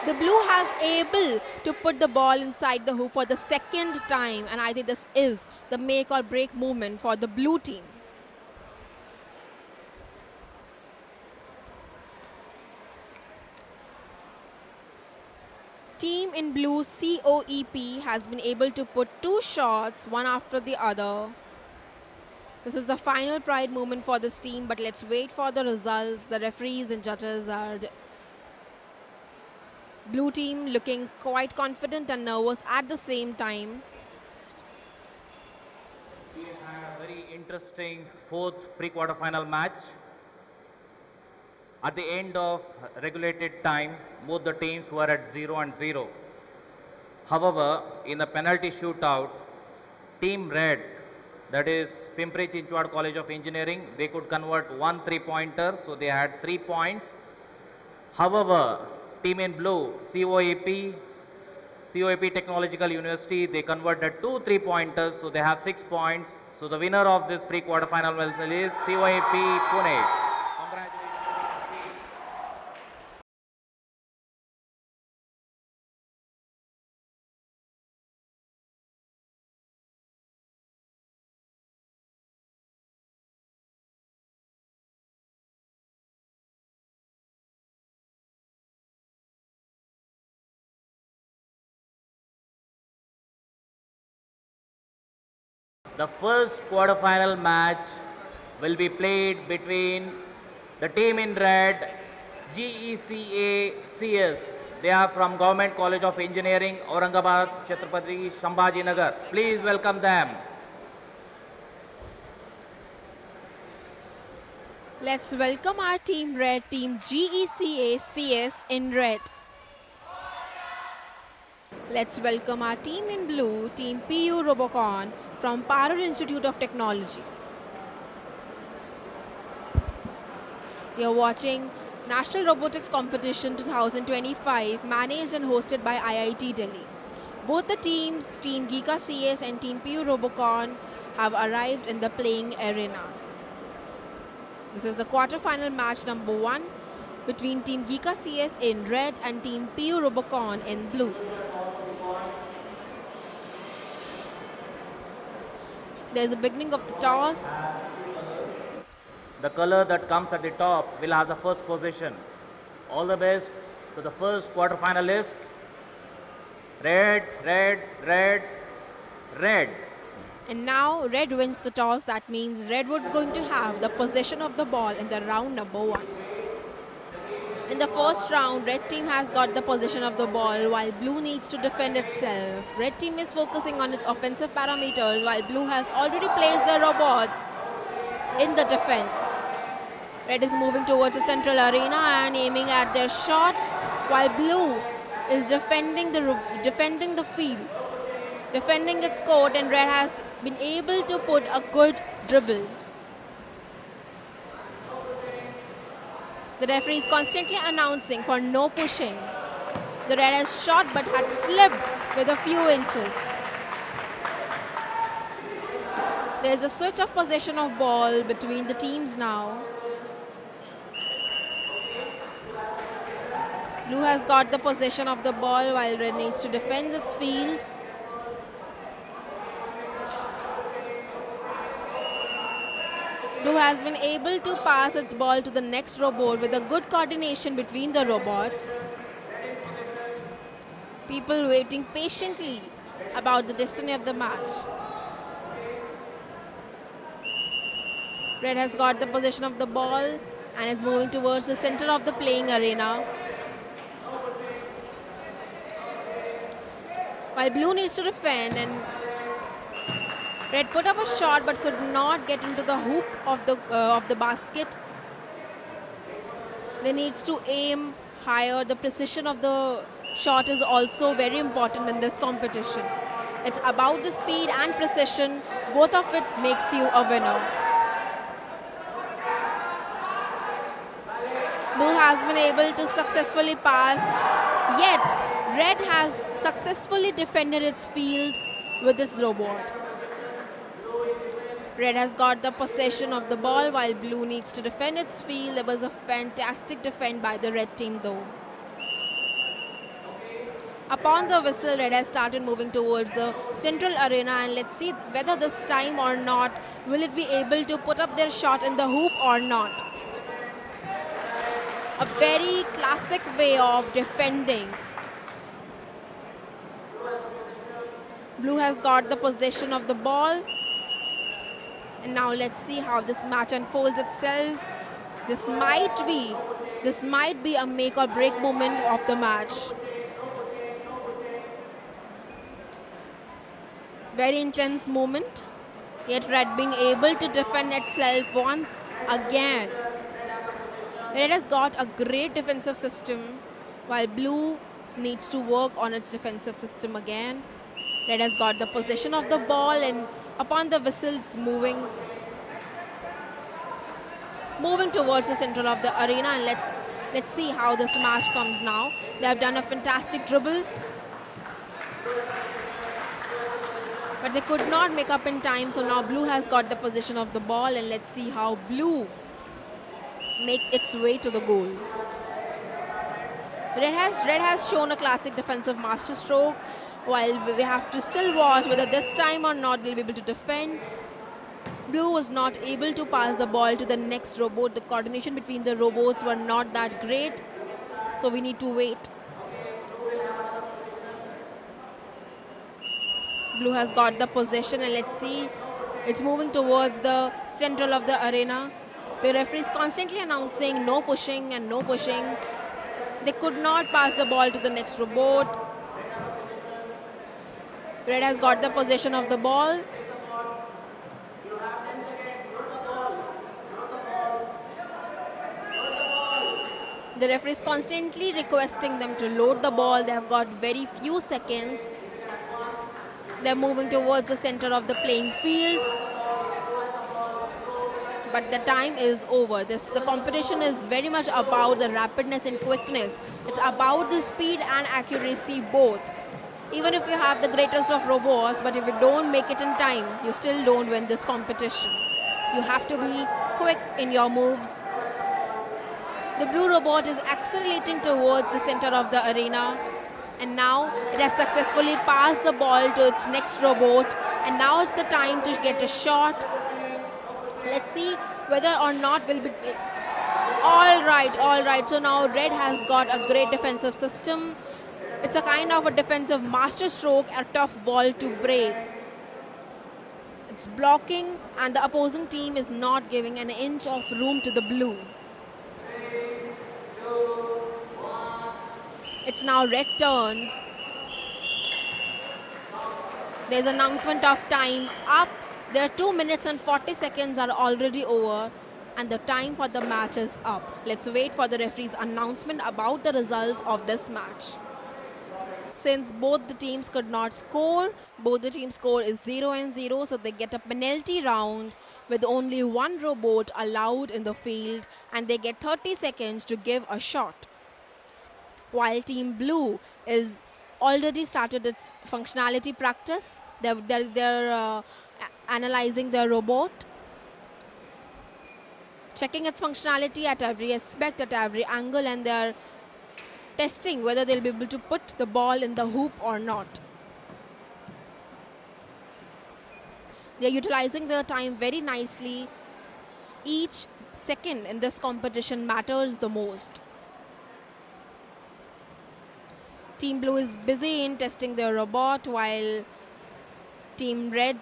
The blue has able to put the ball inside the hoop for the second time, and I think this is the make or break moment for the blue team. Team in blue COEP has been able to put two shots, one after the other. This is the final pride moment for this team, but let's wait for the results. The referees and judges are blue team looking quite confident and nervous at the same time. We had a very interesting fourth pre-quarterfinal match. At the end of regulated time, both the teams were at 0-0. However, in the penalty shootout, Team Red, that is Pimpri Chinchwad College of Engineering, they could convert one 3-pointer, so they had 3 points. However, Team in blue, COEP Technological University, they converted 2 3-pointers, so they have 6 points. So the winner of this pre-quarterfinal match is COEP Pune. Congratulations. The first quarterfinal match will be played between the team in red, GECA CS. They are from Government College of Engineering, Aurangabad, Chhatrapati Sambhaji Nagar. Please welcome them. Let's welcome our team red, team GECA CS in red. Let's welcome our team in blue, team PU Robocon from Parul Institute of Technology. You're watching National Robotics Competition 2025, managed and hosted by IIT Delhi. Both the teams, Team Giga CS and Team PU Robocon, have arrived in the playing arena. This is the quarter-final match number 1 between Team Giga CS in red and Team PU Robocon in blue. There's a beginning of the toss. The color that comes at the top will have the first position. All the best to the first quarterfinalists. Red, red, red, red. And now red wins the toss. That means red would going to have the possession of the ball in the round number 1. In the first round, red team has got the possession of the ball while blue needs to defend itself. Red team is focusing on its offensive parameters while blue has already placed the robots in the defense. Red is moving towards the central arena and aiming at their shot while blue is defending the field, defending its court, and red has been able to put a good dribble. The referee is constantly announcing for no pushing. The red has shot but had slipped with a few inches. There is a switch of possession of ball between the teams now. Blue has got the possession of the ball while red needs to defend its field. Blue has been able to pass its ball to the next robot with a good coordination between the robots. People waiting patiently about the destiny of the match. Red has got the possession of the ball and is moving towards the center of the playing arena. While blue needs to defend, and red put up a shot but could not get into the hoop of the basket. They needs to aim higher. The precision of the shot is also very important in this competition. It's about the speed and precision. Both of it makes you a winner. Blue has been able to successfully pass, yet red has successfully defended its field with this robot. Red has got the possession of the ball while blue needs to defend its field. There was a fantastic defense by the red team though. Upon the whistle, red has started moving towards the central arena, and let's see whether this time or not will it be able to put up their shot in the hoop or not. A very classic way of defending. Blue has got the possession of the ball. And now let's see how this match unfolds itself. This might be a make or break moment of the match. Very intense moment. Yet red being able to defend itself once again. Red has got a great defensive system while blue needs to work on its defensive system again. Red has got the possession of the ball, and upon the whistle it's moving towards the center of the arena, and let's see how this match comes now. They have done a fantastic dribble, but they could not make up in time, so now blue has got the possession of the ball, and let's see how blue make its way to the goal. Red has shown a classic defensive masterstroke, while we have to still watch whether this time or not they'll be able to defend. Blue was not able to pass the ball to the next robot. The coordination between the robots were not that great, so we need to wait. Blue has got the possession, and let's see, it's moving towards the central of the arena. The referee is constantly announcing no pushing and no pushing. They could not pass the ball to the next robot. Red has got the possession of the ball. The referee is constantly requesting them to load the ball. They have got very few seconds. They're moving towards the center of the playing field. but the time is over. The competition is very much about the rapidness and quickness. It's about the speed and accuracy both. Even if you have the greatest of robots, but if you don't make it in time, you still don't win this competition. You have to be quick in your moves. The blue robot is accelerating towards the center of the arena, and now it has successfully passed the ball to its next robot, and now it's the time to get a shot. Let's see whether or not will be... All right. So now red has got a great defensive system. It's a kind of a defensive master stroke, a tough ball to break. It's blocking, and the opposing team is not giving an inch of room to the blue. It's now red turns. There's announcement of time up. There 2 minutes and 40 seconds are already over, and the time for the match is up. Let's wait for the referee's announcement about the results of this match. Since both the teams could not score, both the teams' score is 0-0, so they get a penalty round with only one robot allowed in the field, and they get 30 seconds to give a shot. While Team Blue is already started its functionality practice, they're analyzing their robot, checking its functionality at every aspect, at every angle, and they're testing whether they'll be able to put the ball in the hoop or not. They're utilizing their time very nicely. Each second in this competition matters the most. Team Blue is busy in testing their robot, while Team Red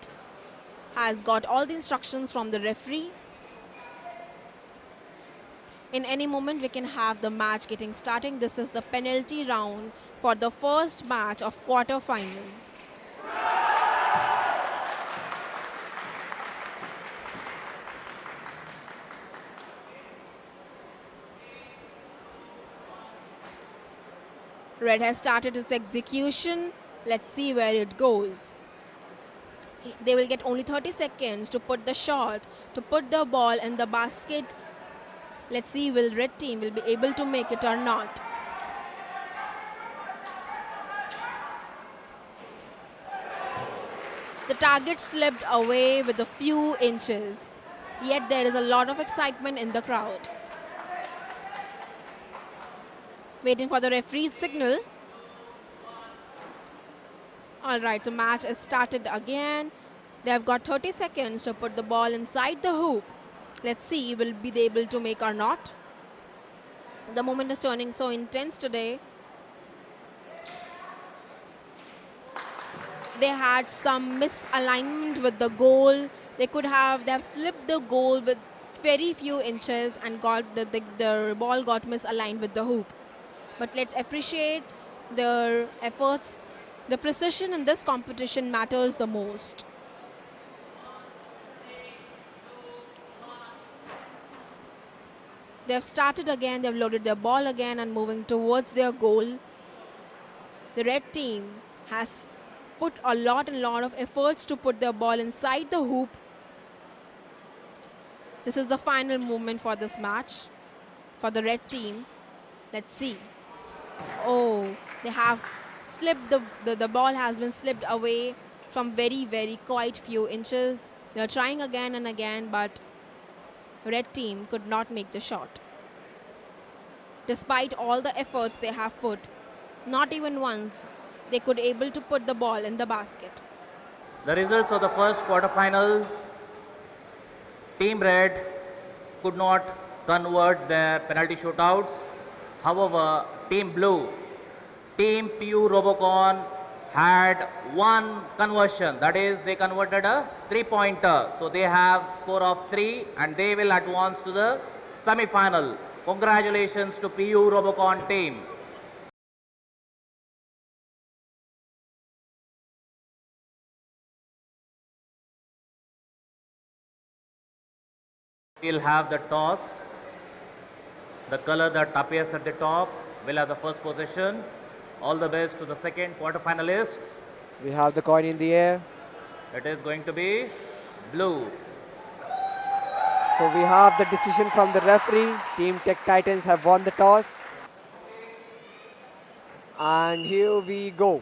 has got all the instructions from the referee. In any moment we can have the match getting starting. This is the penalty round for the first match of quarter-final. Red has started its execution. Let's see where it goes. They will get only 30 seconds to put the shot, to put the ball in the basket. Let's see will red team will be able to make it or not. The target slipped away with a few inches. Yet there is a lot of excitement in the crowd. Waiting for the referee's signal. Alright, so match is started again. They have got 30 seconds to put the ball inside the hoop. Let's see, will be able to make or not. The moment is turning so intense today. They had some misalignment with the goal. They have slipped the goal with very few inches and got the ball got misaligned with the hoop. But let's appreciate their efforts. The precision in this competition matters the most. They've started again, they've loaded their ball again and moving towards their goal. The red team has put a lot of efforts to put their ball inside the hoop. This is the final movement for this match for the red team. Let's see. Oh, they have slipped, the ball has been slipped away from very quite few inches. They're trying again and again, but red team could not make the shot. Despite all the efforts they have put, not even once they could able to put the ball in the basket. The results of the first quarterfinal: Team Red could not convert their penalty shootouts. However, Team Blue, Team PU Robocon had one conversion, that is they converted a 3-pointer. So they have score of 3 and they will advance to the semi-final. Congratulations to PU Robocon team. We'll have the toss. The color that appears at the top will have the first possession. All the best to the second quarterfinalists. We have the coin in the air. It is going to be blue. So we have the decision from the referee. Team Tech Titans have won the toss. And here we go.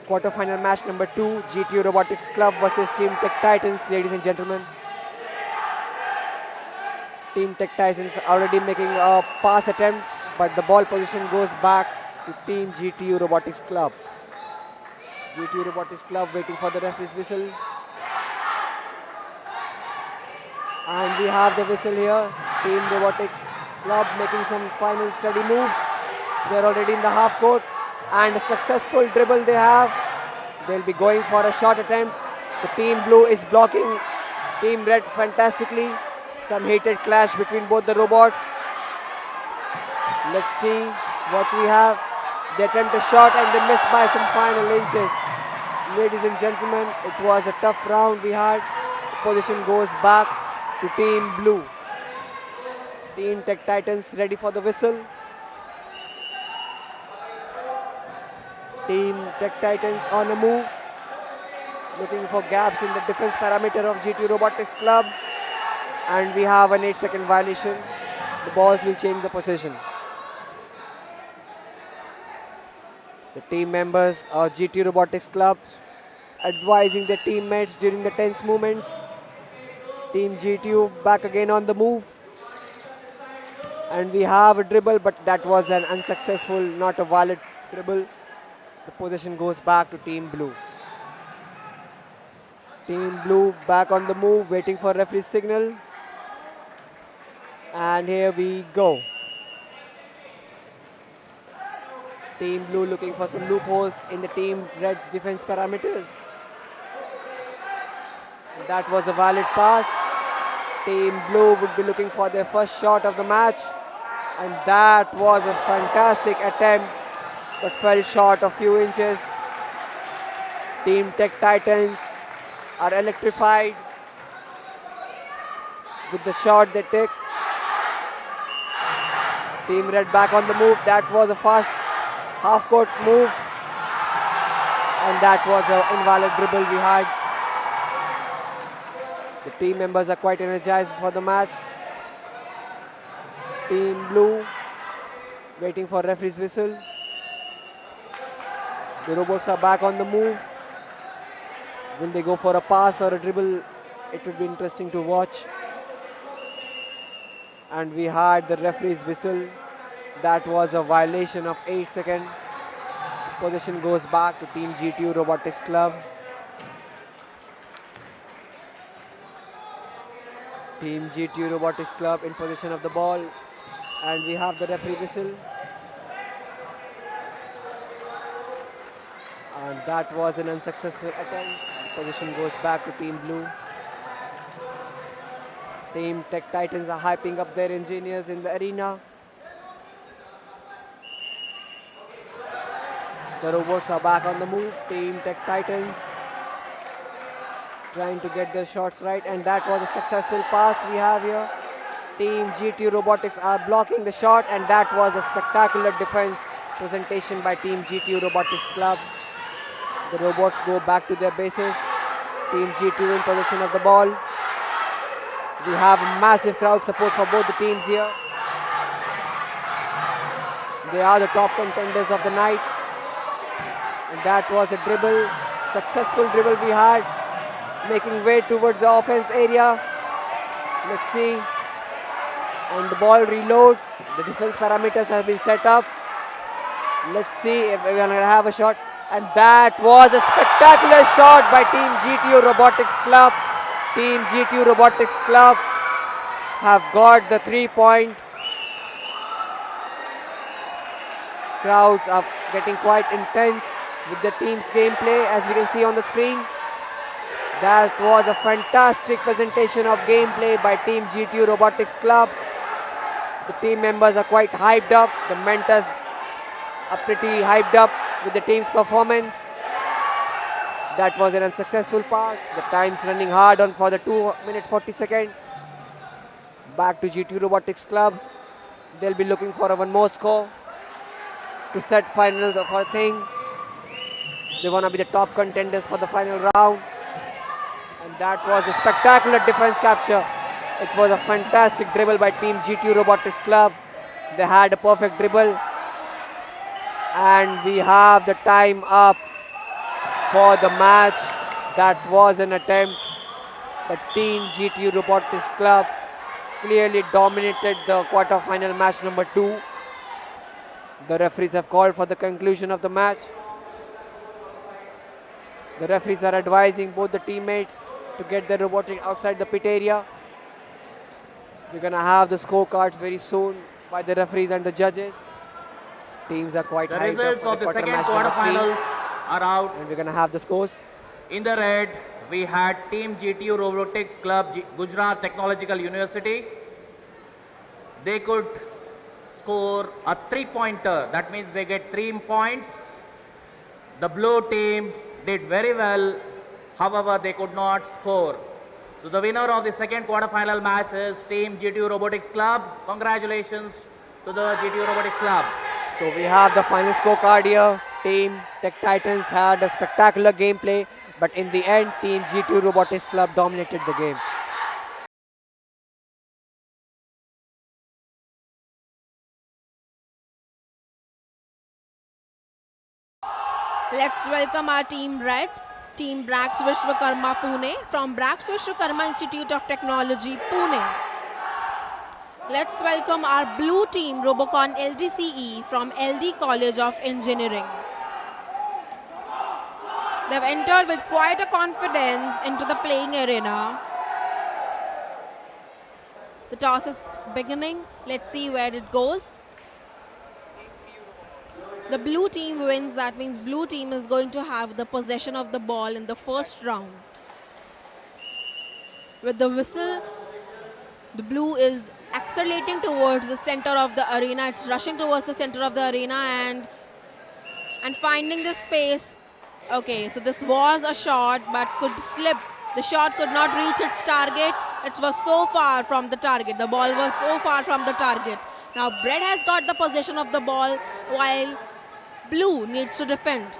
Quarterfinal match number 2, GTU Robotics Club versus Team Tech Titans, ladies and gentlemen. Team Tech Titans already making a pass attempt, but the ball position goes back to Team GTU Robotics Club. GTU Robotics Club waiting for the referee's whistle. And we have the whistle here. Team Robotics Club making some final steady moves. They're already in the half court. And a successful dribble they have. They'll be going for a shot attempt. The team blue is blocking team red fantastically. Some heated clash between both the robots. Let's see what we have. They attempt a shot and they miss by some final inches. Ladies and gentlemen, it was a tough round we had. Position goes back to team blue. Team Tech Titans ready for the whistle. Team Tech Titans on a move, looking for gaps in the defense parameter of GTU Robotics Club, and we have an 8-second violation. The balls will change the position. The team members of GTU Robotics Club advising their teammates during the tense moments. Team GTU back again on the move, and we have a dribble, but that was an unsuccessful, not a valid dribble. The position goes back to Team Blue. Team Blue back on the move, waiting for referee's signal. And here we go. Team Blue looking for some loopholes in the Team Red's defense parameters. That was a valid pass. Team Blue would be looking for their first shot of the match. And that was a fantastic attempt, but fell short a few inches. Team Tech Titans are electrified with the shot they take. Team Red back on the move. That was a fast half-court move, and that was an invalid dribble we had. The team members are quite energized for the match. Team Blue waiting for referee's whistle. The robots are back on the move. Will they go for a pass or a dribble? It would be interesting to watch. And we had the referee's whistle. That was a violation of 8 seconds. Position goes back to Team GTU Robotics Club. Team GTU Robotics Club in position of the ball. And we have the referee whistle. And that was an unsuccessful attempt. The position goes back to Team Blue. Team Tech Titans are hyping up their engineers in the arena. The robots are back on the move. Team Tech Titans trying to get their shots right, and that was a successful pass we have here. Team GTU Robotics are blocking the shot, and that was a spectacular defense presentation by Team GTU Robotics Club. The robots go back to their bases. Team GTU in possession of the ball. We have massive crowd support for both the teams here. They are the top contenders of the night. And that was a dribble, successful dribble we had, making way towards the offense area. Let's see. And the ball reloads. The defense parameters have been set up. Let's see if we're going to have a shot. And that was a spectacular shot by Team GTU Robotics Club. Team GTU Robotics Club have got the 3-point. Crowds are getting quite intense with the team's gameplay, as we can see on the screen. That was a fantastic presentation of gameplay by Team GTU Robotics Club. The team members are quite hyped up. The mentors are pretty hyped up with the team's performance. That was an unsuccessful pass. The time's running hard on for the 2 minute 40 second. Back to GTU Robotics Club. They'll be looking for one more score to set finals of our thing. They want to be the top contenders for the final round. And that was a spectacular defense capture It was a fantastic dribble by Team GTU Robotics Club. They had a perfect dribble. And we have the time up for the match. That was an attempt. The Team GTU Robotics Club clearly dominated the quarter-final match number 2. The referees have called for the conclusion of the match. The referees are advising both the teammates to get their robotic outside the pit area. We're going to have the scorecards very soon by the referees and the judges. Teams are quite The hyped up results for of the the second match number 3. quarterfinals are out. And we're going to have the scores. In the red, we had Team GTU Robotics Club Gujarat Technological University. They could score a 3-pointer. That means they get 3 points. The blue team did very well. However, they could not score. So the winner of the second quarterfinal match is Team GTU Robotics Club. Congratulations to the GTU Robotics Club. So we have the final scorecard here. Team Tech Titans had a spectacular gameplay, but in the end, Team GTU Robotics Club dominated the game. Let's welcome our Team Red, Team BRACT Vishwakarma Pune from BRACT Vishwakarma Institute of Technology, Pune. Let's welcome our blue team Robocon LDCE from LD College of Engineering. They've entered with quite a confidence into the playing arena. The toss is beginning. Let's see where it goes. The blue team wins. That means blue team is going to have the possession of the ball in the first round. With the whistle, the blue is accelerating towards the center of the arena. It's rushing towards the center of the arena and finding the space. Okay, so this was a shot but could slip. The shot could not reach its target. It was so far from the target. The ball was so far from the target. Now Brett has got the possession of the ball while blue needs to defend.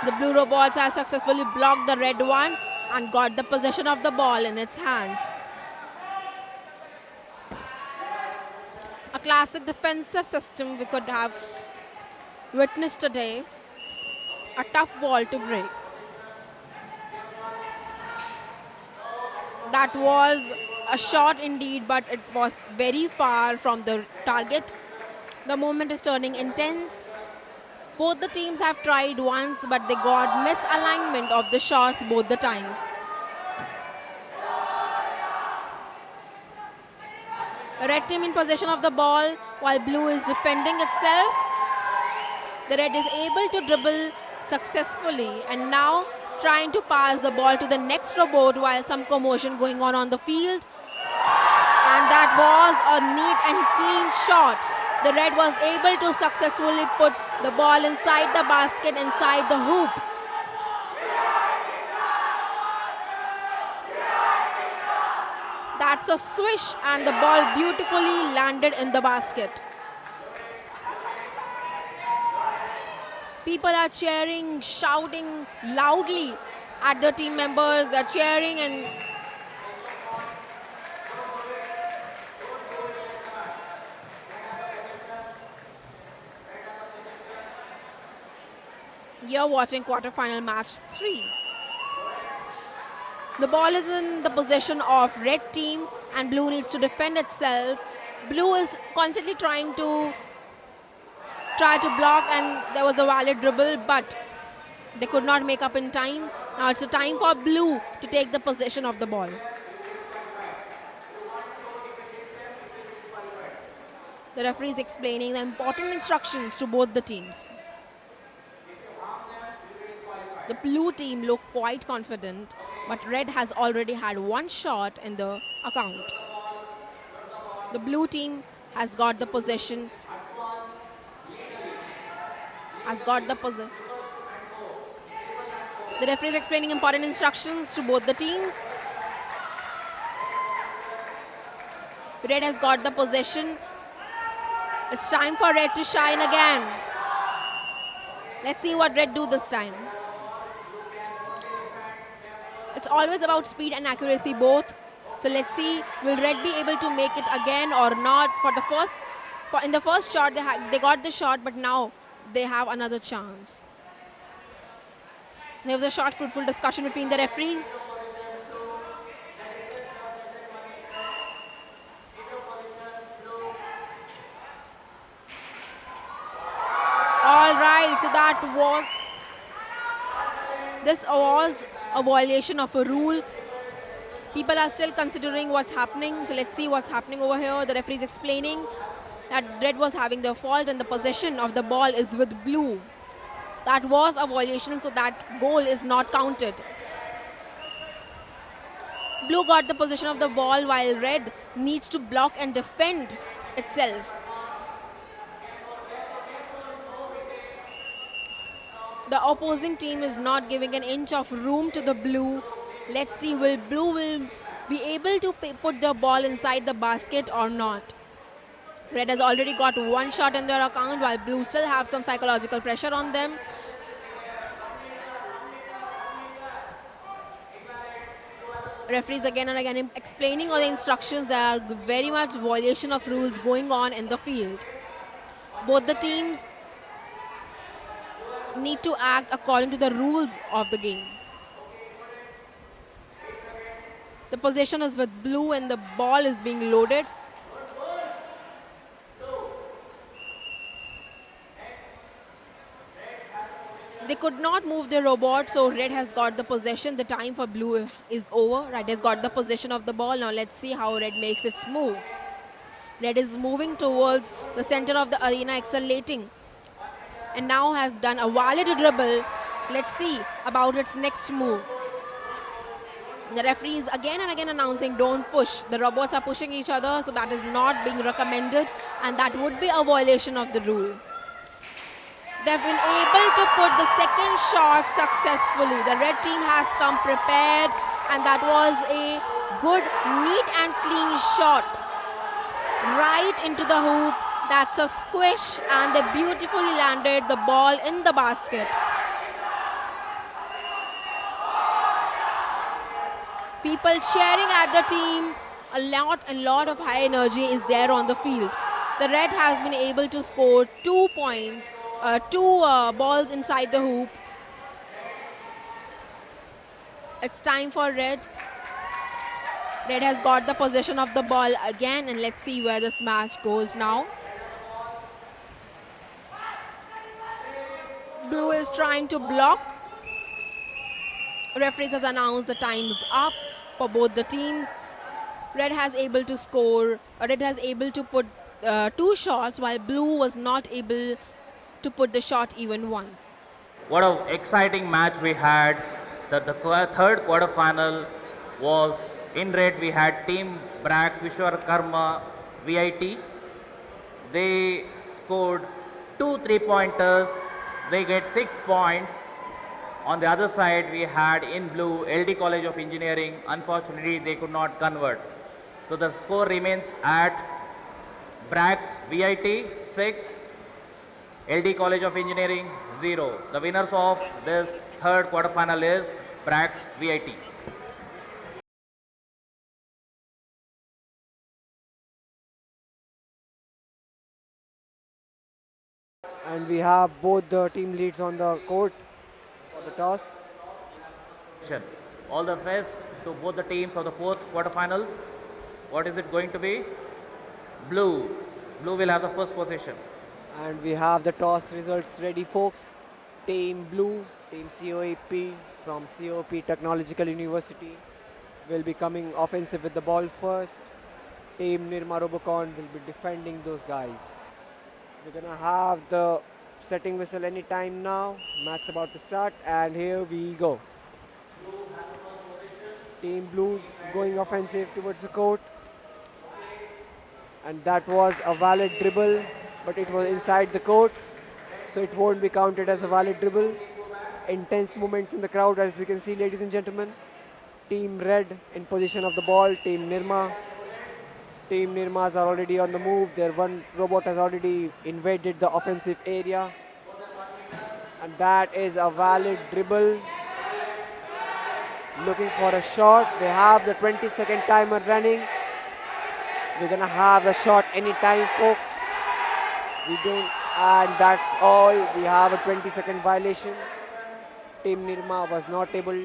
The blue robots has successfully blocked the red one and got the possession of the ball in its hands. A classic defensive system we could have witnessed today. A tough ball to break. That was a shot indeed, but it was very far from the target. The moment is turning intense. Both the teams have tried once, but they got misalignment of the shots both the times. Red team in possession of the ball while blue is defending itself. The red is able to dribble successfully and now trying to pass the ball to the next robot while some commotion going on the field. And that was a neat and clean shot. The red was able to successfully put the ball inside the basket, inside the hoop. That's a swish and the ball beautifully landed in the basket. People are cheering, shouting loudly at the team members. They're cheering and you're watching quarterfinal match 3. The ball is in the possession of red team and blue needs to defend itself. Blue is constantly trying to block and there was a valid dribble, but they could not make up in time. Now it's a time for blue to take the possession of the ball. The referee is explaining the important instructions to both the teams. The blue team look quite confident, but red has already had one shot in the account. The blue team has got the possession. The referee is explaining important instructions to both the teams. Red has got the possession. It's time for red to shine again. Let's see what red do this time. It's always about speed and accuracy both. So let's see, will Red be able to make it again or not? In the first shot, they got the shot, but now they have another chance. There was a short, fruitful discussion between the referees. All right, so this was a violation of a rule. People are still considering what's happening. So let's see what's happening over here. The referee is explaining that Red was having the fault and the possession of the ball is with Blue. That was a violation, so that goal is not counted. Blue got the possession of the ball while Red needs to block and defend itself. The opposing team is not giving an inch of room to the Blue. Let's see, Blue will be able to put the ball inside the basket or not. Red has already got one shot in their account, while Blue still have some psychological pressure on them. Referees again and again explaining all the instructions. There are very much violation of rules going on in the field. Both the teams need to act according to the rules of the game. The possession is with Blue and the ball is being loaded. They could not move the robot, so Red has got the possession. The time for Blue is over. Red has got the possession of the ball. Now let's see how Red makes its move. Red is moving towards the center of the arena, accelerating, and now has done a valid dribble. Let's see about its next move. The referee is again and again announcing don't push. The robots are pushing each other, so that is not being recommended, and that would be a violation of the rule. They've been able to put the second shot successfully. The red team has come prepared, and that was a good, neat and clean shot right into the hoop. That's a squish, and they beautifully landed the ball in the basket. People cheering at the team. A lot of high energy is there on the field. The red has been able to score 2 points, two balls inside the hoop. It's time for red. Red has got the possession of the ball again, and let's see where this match goes now. Blue is trying to block. Referees has announced the time is up for both the teams. Red has able to score. Red has able to put 2 shots, while Blue was not able to put the shot even once. What an exciting match we had. The third quarterfinal was in red. We had Team BRACT, Vishwakarma, VIT. They scored 2 3-pointers. They get 6 points. On the other side, we had in blue LD College of Engineering. Unfortunately, they could not convert. So the score remains at BRACT VIT 6, LD College of Engineering 0. The winners of this third quarterfinal is BRACT VIT. And we have both the team leads on the court for the toss. All the best to both the teams of the fourth quarterfinals. What is it going to be? Blue. Blue will have the first position. And we have the toss results ready, folks. Team Blue, Team COEP from COEP Technological University will be coming offensive with the ball first. Team Nirma Robocon will be defending those guys. We're gonna have the setting whistle anytime now. Match about to start, and here we go. Team Blue going offensive towards the court. And that was a valid dribble, but it was inside the court, so it won't be counted as a valid dribble. Intense movements in the crowd, as you can see, ladies and gentlemen. Team Red in position of the ball. Team Nirma. Team Nirmas are already on the move. Their one robot has already invaded the offensive area. And that is a valid dribble. looking for a shot. They have the 20-second timer running. We're gonna have the shot anytime, folks. We don't, and that's all. We have a 20-second violation. Team Nirma was not able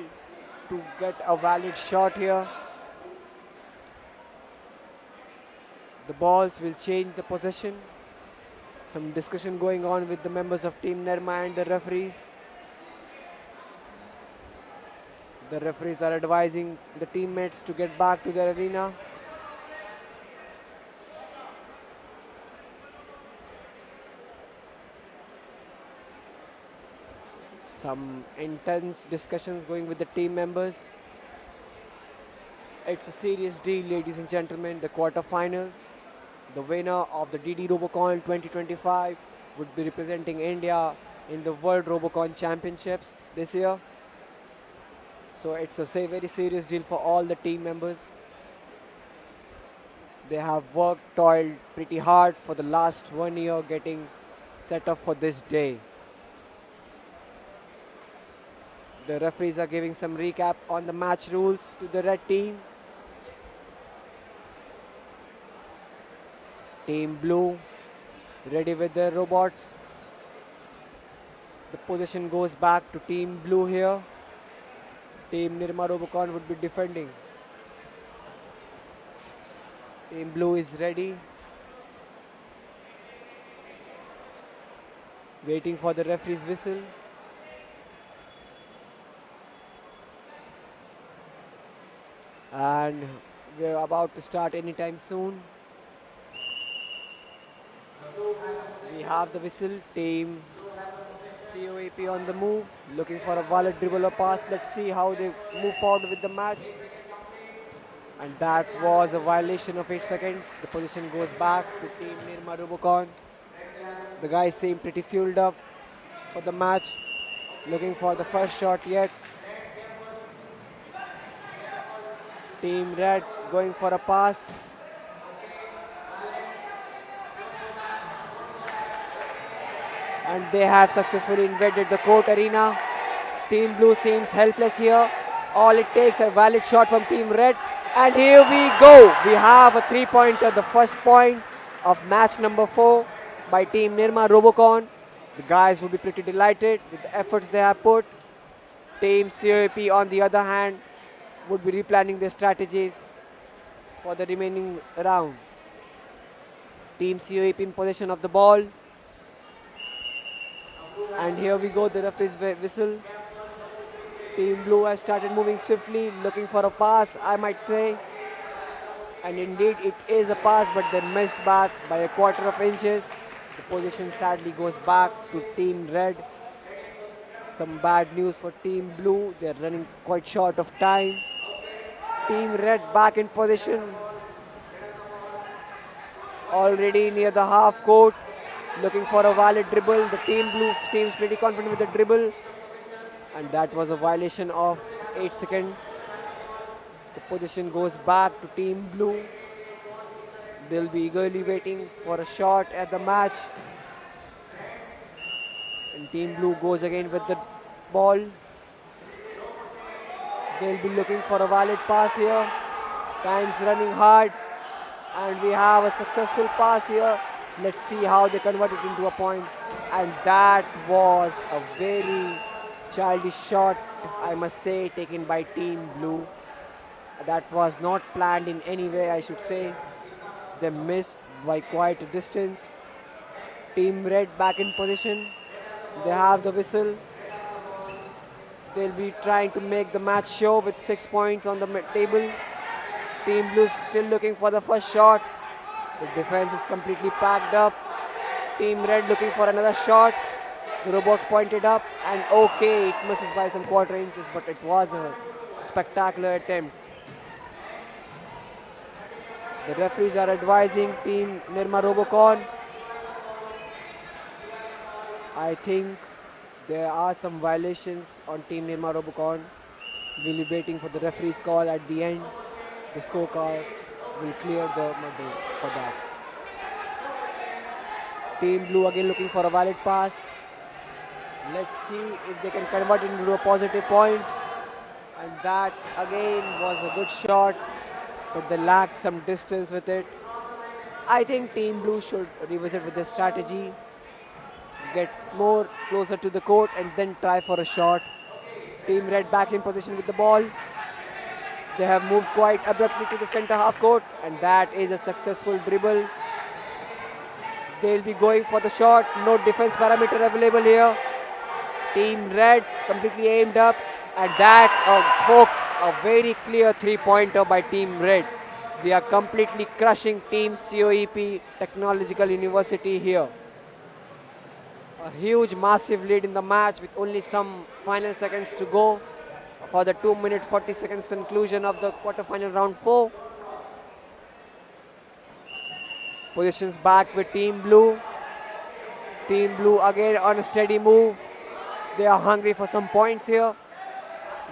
to get a valid shot here. The balls will change the possession. Some discussion going on with the members of Team Nirma and the referees. The referees are advising the teammates to get back to their arena. Some intense discussions going with the team members. It's a serious deal, ladies and gentlemen. The quarterfinals. The winner of the DD Robocon 2025 would be representing India in the World Robocon Championships this year. So it's a very serious deal for all the team members. They have worked, toiled pretty hard for the last 1 year getting set up for this day. The referees are giving some recap on the match rules to the red team. Team Blue ready with their robots. The position goes back to Team Blue here. Team Nirma Robocon would be defending. Team Blue is ready. Waiting for the referee's whistle. And we're about to start anytime soon. We have the whistle. Team COEP on the move, looking for a valid dribble or pass. Let's see how they move forward with the match. And that was a violation of 8 seconds. The position goes back to Team Nirma Robocon. The guys seem pretty fueled up for the match. Looking for the first shot yet. Team Red going for a pass. And they have successfully invaded the court arena. Team Blue seems helpless here. All it takes a valid shot from Team Red. And here we go. We have a 3-pointer, the first point of match number 4 by Team Nirma Robocon. The guys will be pretty delighted with the efforts they have put. Team COEP on the other hand would be replanning their strategies for the remaining round. Team COEP in possession of the ball. And here we go, the referee's whistle. Team Blue has started moving swiftly, looking for a pass, I might say. And indeed it is a pass, but they missed back by a quarter of inches. The position sadly goes back to Team Red. Some bad news for Team Blue. They're running quite short of time. Team Red back in position. Already near the half court. Looking for a valid dribble. The Team Blue seems pretty confident with the dribble. And that was a violation of 8 seconds. The position goes back to Team Blue. They'll be eagerly waiting for a shot at the match. And Team Blue goes again with the ball. They'll be looking for a valid pass here. Time's running hard. And we have a successful pass here. Let's see how they convert it into a point. And that was a very childish shot, I must say, taken by Team Blue. That was not planned in any way, I should say. They missed by quite a distance. Team Red back in position. They have the whistle. They'll be trying to make the match show with 6 points on the table. Team Blue still looking for the first shot. The defense is completely packed up. Team Red looking for another shot. The robots pointed up, and okay, it misses by some quarter inches, but it was a spectacular attempt. The referees are advising Team Nirma Robocon. I think there are some violations on Team Nirma Robocon. We'll be waiting for the referee's call at the end. The scorecard will clear the medal for that. Team Blue again looking for a valid pass. Let's see if they can convert it into a positive point. And that again was a good shot, but they lacked some distance with it. I think Team Blue should revisit with their strategy, get more closer to the court and then try for a shot. Team Red back in position with the ball. They have moved quite abruptly to the center half court, and that is a successful dribble. They'll be going for the shot. No defense parameter available here. Team Red completely aimed up, and that folks, a very clear three-pointer by Team Red. They are completely crushing Team COEP Technological University here. A huge, massive lead in the match with only some final seconds to go for the 2-minute 40 seconds conclusion of the quarterfinal round 4. Positions back with Team Blue. Team Blue again on a steady move. They are hungry for some points here.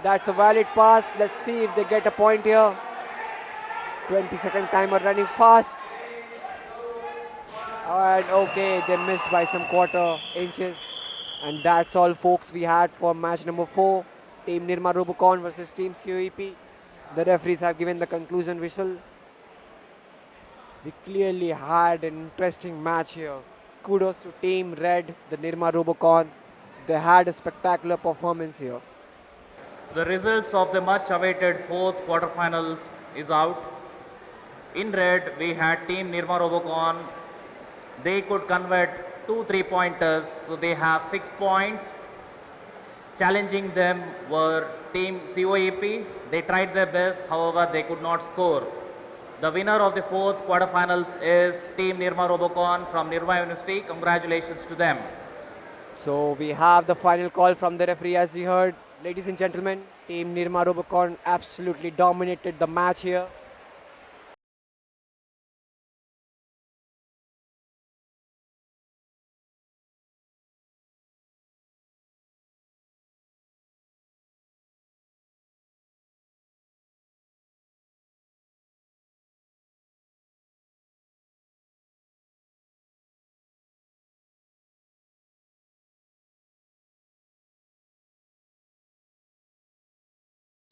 That's a valid pass. Let's see if they get a point here. 20-second timer running fast. And okay, they missed by some quarter inches. And that's all, folks, we had for match number 4. Team Nirma Robocon versus Team COEP. The referees have given the conclusion whistle. We clearly had an interesting match here. Kudos to Team Red, the Nirma Robocon. They had a spectacular performance here. The results of the much awaited fourth quarterfinals is out. In red, we had Team Nirma Robocon. They could convert 2 3-pointers, so they have 6 points. Challenging them were Team COEP. They tried their best, however, they could not score. The winner of the fourth quarterfinals is Team Nirma Robocon from Nirma University. Congratulations to them. So we have the final call from the referee, as you heard. Ladies and gentlemen, Team Nirma Robocon absolutely dominated the match here.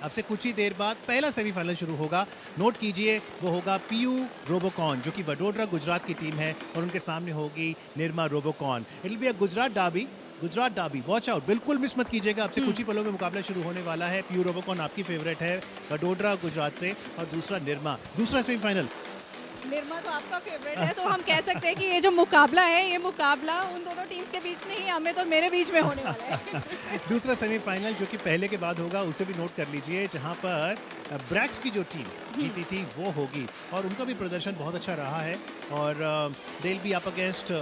अब से कुछ ही देर बाद पहला semifinal शुरू होगा। Note कीजिए, वो होगा पीयू रोबोकॉन, जो कि वडोदरा गुजरात की टीम है, और उनके सामने होगी Nirma Robocon. It will be a Gujarat Derby, watch out, बिल्कुल मिस मत कीजिएगा। अब से कुछ ही पलों में मुकाबला शुरू होने वाला है। पीयू रोबोकॉन आपकी फेवरेट है, वडोदरा गुजरात से, और दूसरा निरमा। दूसरा सेमीफाइनल निर्मा तो आपका फेवरेट है, तो हम कह सकते हैं कि ये जो मुकाबला है, ये मुकाबला उन दोनों टीम्स के बीच नहीं, हमें तो मेरे बीच में होने वाला है। दूसरा सेमीफाइनल जो कि पहले के बाद होगा, उसे भी नोट कर लीजिए, जहां पर ब्रैक्स की जो टीम जीती थी वो होगी, और उनका भी प्रदर्शन बहुत अच्छा रहा है। और they will be up against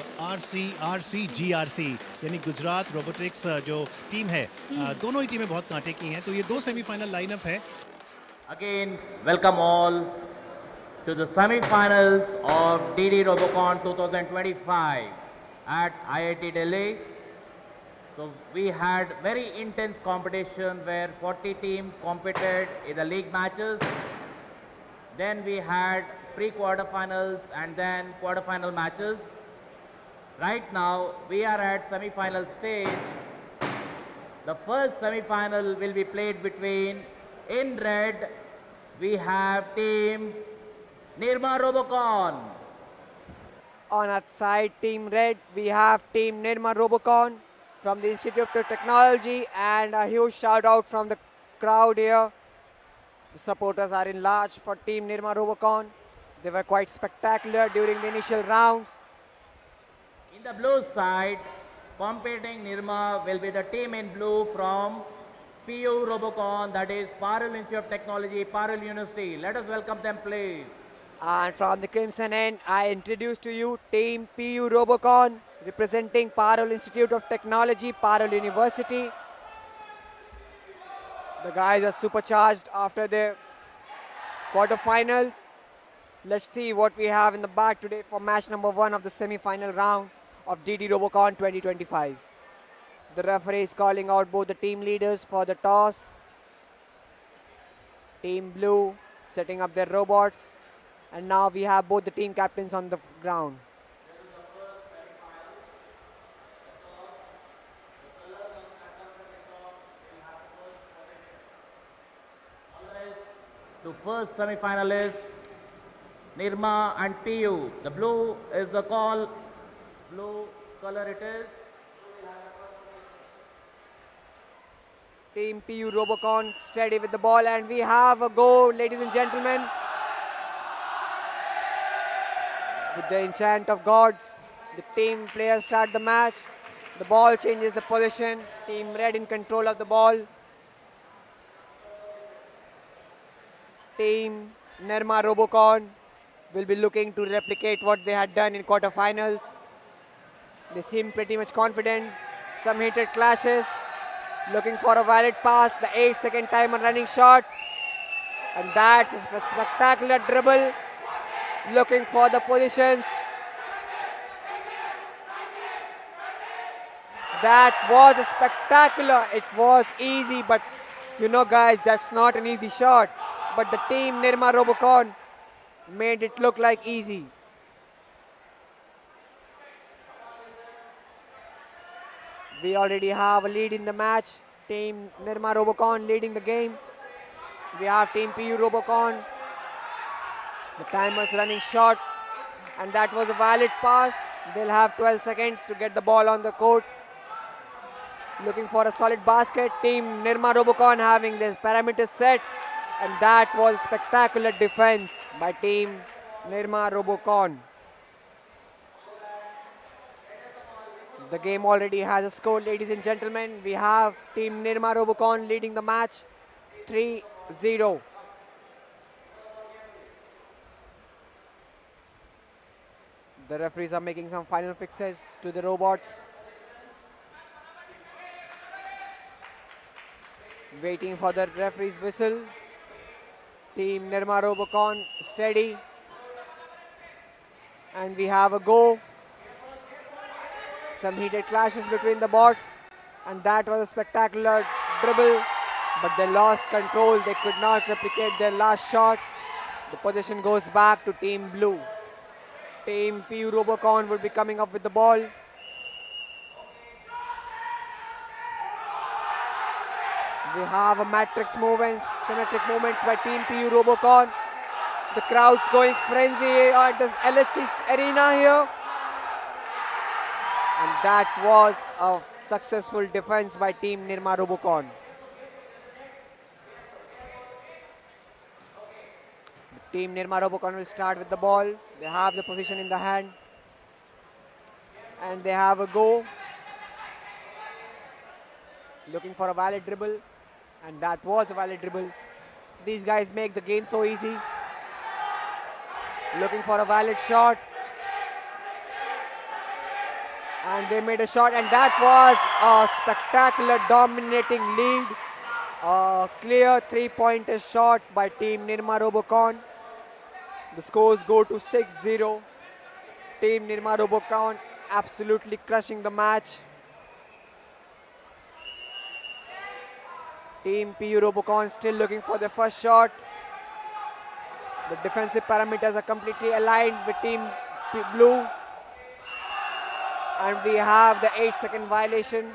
GRC, यानी गुजरात रोबोटिक्स जो टीम है। दोनों ही टीमें बहुत कांटे की हैं, तो ये 2 सेमीफाइनल लाइनअप है। Again, welcome all to the semi-finals of DD Robocon 2025 at IIT Delhi. So we had very intense competition where 40 teams competed in the league matches. Then we had pre-quarterfinals and then quarterfinal matches. Right now we are at semi-final stage. The first semi-final will be played between, in red we have Team Nirma Robocon. On our side, Team Red, we have Team Nirma Robocon from the Institute of Technology, and a huge shout out from the crowd here. The supporters are in large for Team Nirma Robocon. They were quite spectacular during the initial rounds. In the blue side, competing Nirma will be the team in blue from PU Robocon, that is Parul Institute of Technology, Parul University. Let us welcome them, please. And from the crimson end, I introduce to you Team PU Robocon, representing Parul Institute of Technology, Parul University. The guys are supercharged after their quarterfinals. Let's see what we have in the bag today for match number 1 of the semi-final round of DD Robocon 2025. The referee is calling out both the team leaders for the toss. Team Blue setting up their robots. And now we have both the team captains on the ground. to first semi-finalists, Nirma and PU. The blue is the call. Blue color it is. Team PU Robocon steady with the ball, and we have a goal, ladies and gentlemen. With the enchant of gods, the team players start the match. The ball changes the position. Team red in control of the ball. Team Nirma Robocon will be looking to replicate what they had done in quarterfinals. They seem pretty much confident. Some heated clashes. Looking for a valid pass. The 8-second timer running shot. And that is a spectacular dribble. Looking for the positions. That was a spectacular. It was easy, but you know guys, that's not an easy shot. But the team Nirma Robocon made it look like easy. We already have a lead in the match. Team Nirma Robocon leading the game. We have Team PU Robocon. The timer's running short, and that was a valid pass. They'll have 12 seconds to get the ball on the court. Looking for a solid basket. Team Nirma Robocon having their parameters set, and that was spectacular defense by Team Nirma Robocon. The game already has a score, ladies and gentlemen. We have Team Nirma Robocon leading the match 3-0. The referees are making some final fixes to the robots. Waiting for the referee's whistle. Team Nirma Robocon steady. And we have a go. Some heated clashes between the bots. And that was a spectacular dribble. But they lost control. They could not replicate their last shot. The possession goes back to Team Blue. Team PU Robocon will be coming up with the ball. We have a matrix movements, symmetric movements by Team PU Robocon. The crowd's going frenzy at the LSC arena here. And that was a successful defense by Team Nirma Robocon. Team Nirma Robocon will start with the ball. They have the position in the hand. And they have a go. Looking for a valid dribble. And that was a valid dribble. These guys make the game so easy. Looking for a valid shot. And they made a shot. And that was a spectacular dominating lead. A clear three-pointer shot by Team Nirma Robocon. The scores go to 6-0. Team Nirma Robocon absolutely crushing the match. Team PU Robocon still looking for the first shot. The defensive parameters are completely aligned with Team Blue. And we have the 8-second violation.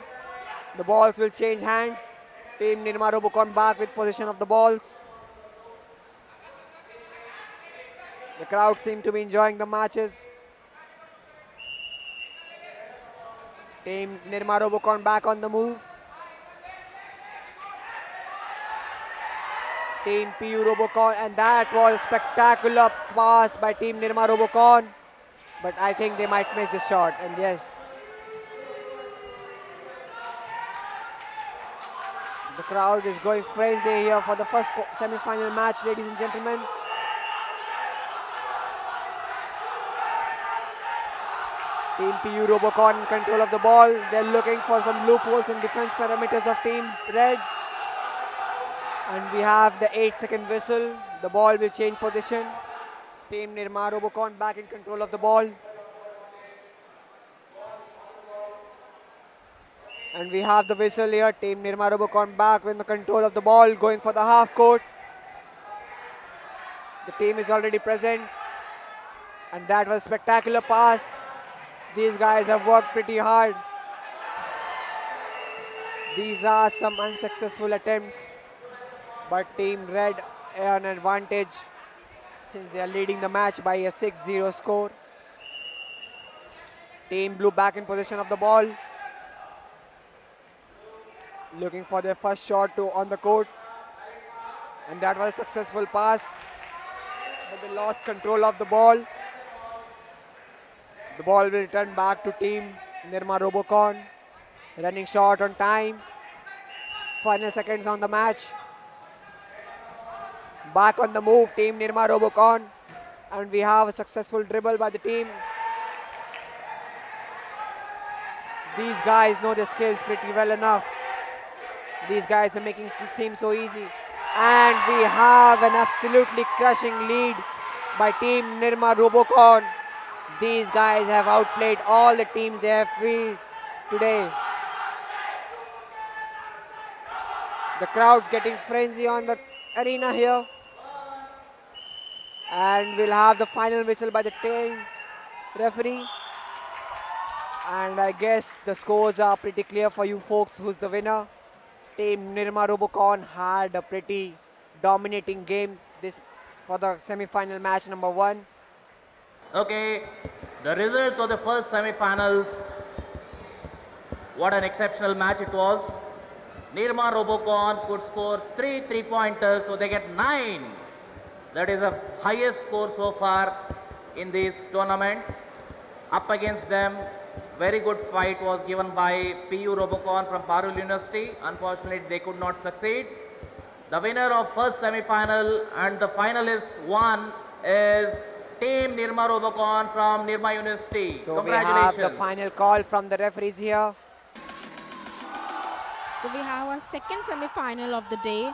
The balls will change hands. Team Nirma Robocon back with possession of the balls. The crowd seem to be enjoying the matches. Team Nirma Robocon back on the move. Team PU Robocon, and that was a spectacular pass by Team Nirma Robocon. But I think they might miss the shot, and yes. The crowd is going crazy here for the first semi-final match, ladies and gentlemen. Team PU Robocon in control of the ball. They're looking for some loopholes and defense parameters of Team Red. And we have the 8-second whistle. The ball will change position. Team Nirma Robocon back in control of the ball. And we have the whistle here. Team Nirma Robocon back with the control of the ball, going for the half court. The team is already present. And that was a spectacular pass. These guys have worked pretty hard. These are some unsuccessful attempts. But Team Red an advantage since they are leading the match by a 6-0 score. Team Blue back in possession of the ball. Looking for their first shot on the court. And that was a successful pass. But they lost control of the ball. The ball will return back to Team Nirma Robocon. Running short on time. Final seconds on the match. Back on the move, Team Nirma Robocon. And we have a successful dribble by the team. These guys know their skills pretty well enough. These guys are making it seem so easy. And we have an absolutely crushing lead by Team Nirma Robocon. These guys have outplayed all the teams they have fielded today. The crowd's getting frenzy on the arena here. And we'll have the final whistle by the team referee. And I guess the scores are pretty clear for you folks who's the winner. Team Nirma Robocon had a pretty dominating game this for the semi-final match number 1. Okay, the results of the first semi-finals. What an exceptional match it was. Nirma Robocon could score 3 3-pointers, so they get 9. That is the highest score so far in this tournament. Up against them, very good fight was given by PU Robocon from Parul University. Unfortunately, they could not succeed. The winner of first semi-final and the finalist one is Team Nirma Robocon from Nirma University. So Congratulations. we have the final call from the referees here. So we have our second semi-final of the day.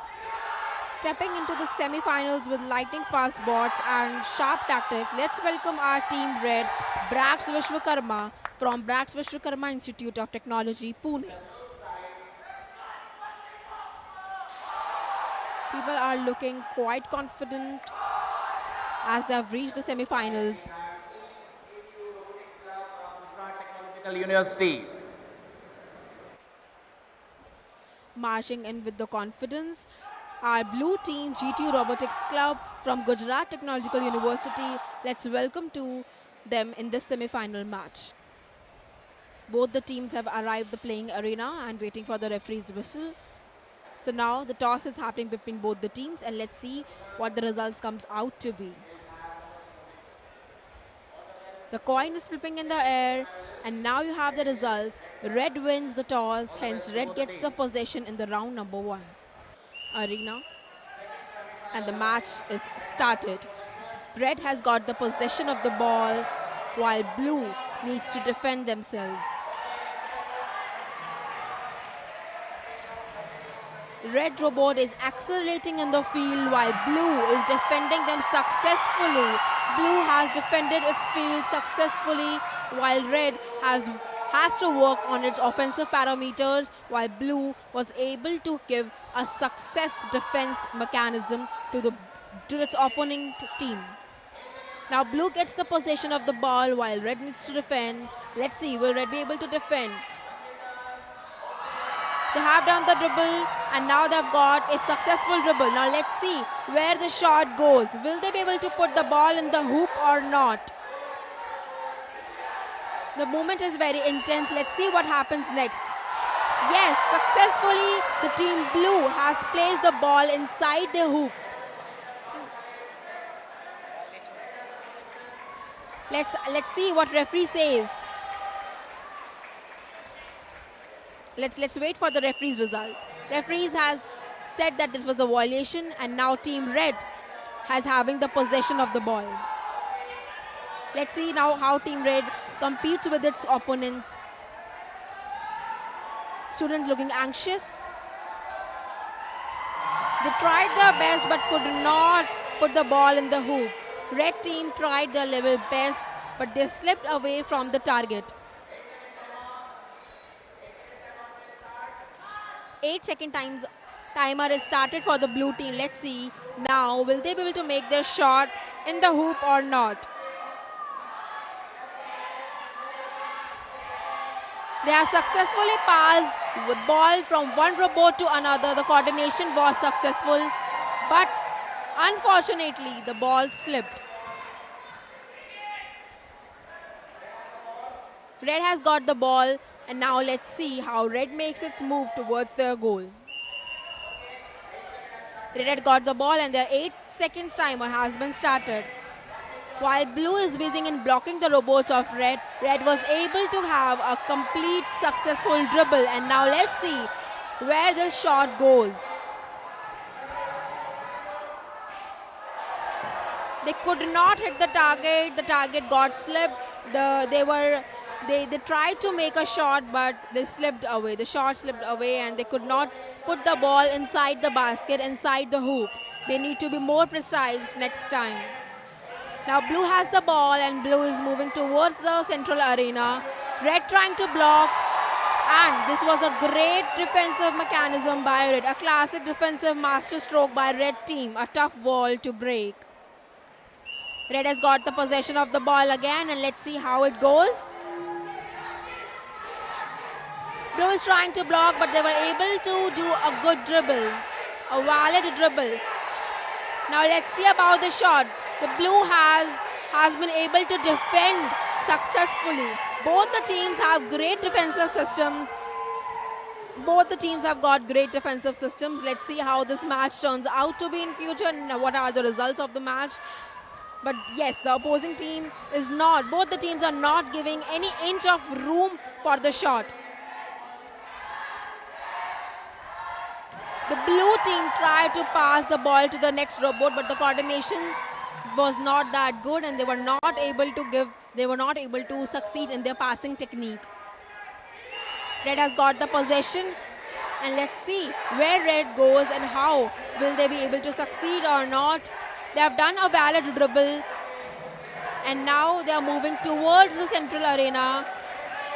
Stepping into the semi-finals with lightning fast bots and sharp tactics, let's welcome our team red, BRACT Vishwakarma from BRACT Vishwakarma Institute of Technology, Pune. People are looking quite confident as they have reached the semi-finals. Technological University. Marching in with the confidence, our blue team GTU Robotics Club from Gujarat Technological University. Let's welcome to them in this semi-final match. Both the teams have arrived the playing arena and waiting for the referee's whistle. So now the toss is happening between both the teams, and let's see what the results comes out to be. The coin is flipping in the air, and now you have the results. Red wins the toss, hence red gets the possession in the round number 1 arena, and the match is started. Red has got the possession of the ball while blue needs to defend themselves. Red robot is accelerating in the field while blue is defending them successfully. Blue has defended its field successfully while red has to work on its offensive parameters, while blue was able to give a success defense mechanism to its opponent team. Now blue gets the possession of the ball while red needs to defend. Let's see, will red be able to defend? They have done the dribble and now they've got a successful dribble. Now let's see where the shot goes. Will they be able to put the ball in the hoop or not? The movement is very intense. Let's see what happens next. Yes, successfully the team blue has placed the ball inside the hoop. Let's see what referee says. Let's wait for the referee's result. Referees has said that this was a violation, and now team red has having the possession of the ball. Let's see now how team red competes with its opponents. Students looking anxious. They tried their best but could not put the ball in the hoop. Red team tried their level best, but they slipped away from the target. 8-second timer is started for the blue team. Let's see now, will they be able to make their shot in the hoop or not? They have successfully passed the ball from one robot to another. The coordination was successful, but Unfortunately, the ball slipped. Red has got the ball, and now let's see how Red makes its move towards their goal. Red had got the ball, and their 8 seconds timer has been started. While Blue is busy in blocking the robots of Red, Red was able to have a complete successful dribble, and now let's see where this shot goes. They could not hit the target got slipped. They tried to make a shot, but they slipped away. The shot slipped away, and they could not put the ball inside the basket, inside the hoop. They need to be more precise next time. Now Blue has the ball, and Blue is moving towards the central arena. Red trying to block, and this was a great defensive mechanism by Red. A classic defensive masterstroke by Red team. A tough wall to break. Red has got the possession of the ball again, and let's see how it goes. Blue is trying to block, but they were able to do a good dribble, a valid dribble. Now let's see about the shot. The Blue has been able to defend successfully. Both the teams have great defensive systems. Both the teams have got great defensive systems. Let's see how this match turns out to be in future, and what are the results of the match. But yes, the opposing team is not. Both the teams are not giving any inch of room for the shot. The Blue team tried to pass the ball to the next robot, but the coordination was not that good, and they were not able to succeed in their passing technique. Red has got the possession, and let's see where Red goes and how will they be able to succeed or not. They have done a valid dribble, and now they are moving towards the central arena,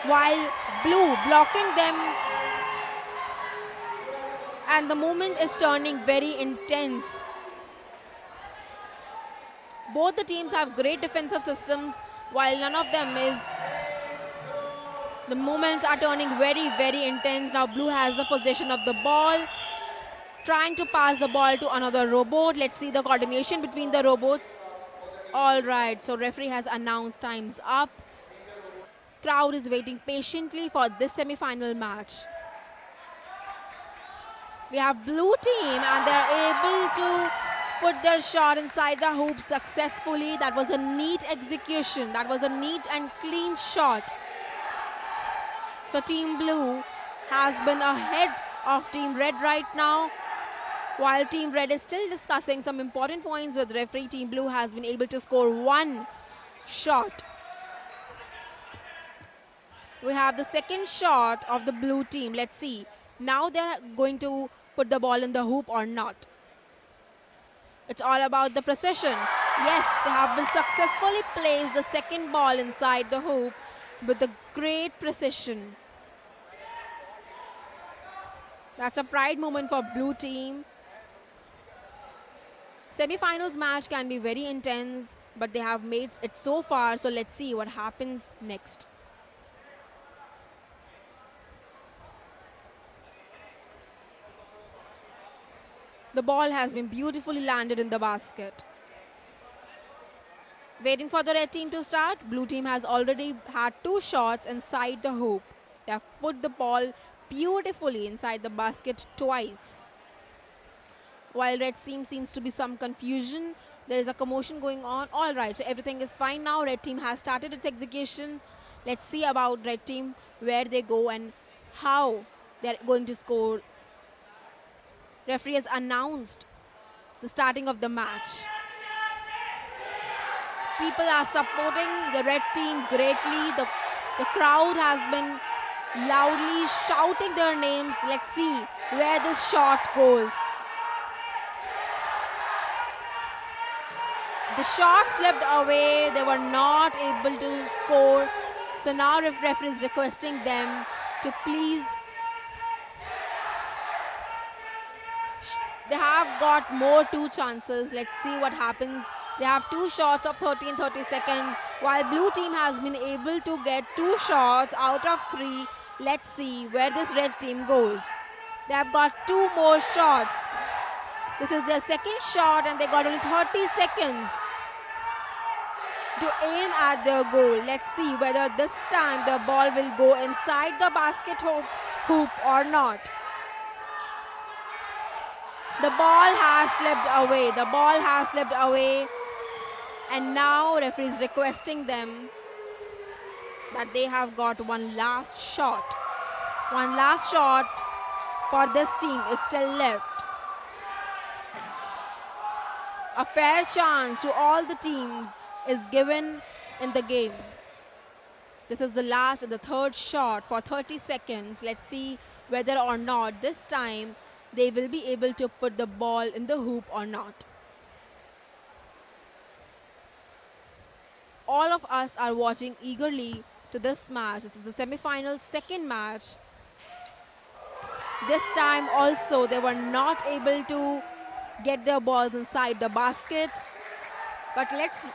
while Blue blocking them, and the movement is turning very intense. Both the teams have great defensive systems, while none of them is. The movements are turning very, very intense. Now Blue has the possession of the ball, trying to pass the ball to another robot. Let's see the coordination between the robots. All right, so referee has announced time's up. Crowd is waiting patiently for this semi-final match. We have Blue team, and they're able to put their shot inside the hoop successfully. That was a neat execution. That was a neat and clean shot. So Team Blue has been ahead of Team Red right now. While Team Red is still discussing some important points with referee, Team Blue has been able to score one shot. We have the second shot of the Blue team. Let's see. Now they're going to put the ball in the hoop or not. It's all about the precision. Yes, they have been successfully placed the second ball inside the hoop with a great precision. That's a pride moment for Blue team. Semi-finals match can be very intense, but they have made it so far, so let's see what happens next. The ball has been beautifully landed in the basket. Waiting for the red team to start, Blue team has already had two shots inside the hoop. They have put the ball beautifully inside the basket twice. While red team seems to be some confusion, there is a commotion going on. All right, so everything is fine now. Red team has started its execution. Let's see about red team, where they go and how they're going to score. Referee has announced the starting of the match. People are supporting the red team greatly. The crowd has been loudly shouting their names. Let's see where this shot goes. The shot slipped away. They were not able to score. So now referee is requesting them to please. They have got more two chances. Let's see what happens. They have two shots of 30 and 30 seconds, while Blue team has been able to get two shots out of three. Let's see where this red team goes. They have got two more shots. This is their second shot and they got only 30 seconds to aim at their goal. Let's see whether this time the ball will go inside the basket hoop or not. The ball has slipped away. The ball has slipped away. And now referee is requesting them that they have got one last shot. One last shot for this team is still left. A fair chance to all the teams is given in the game. This is the last and the third shot for 30 seconds. Let's see whether or not this time they will be able to put the ball in the hoop or not. All of us are watching eagerly to this match. This is the semi-final second match. This time also they were not able to get their balls inside the basket. But let's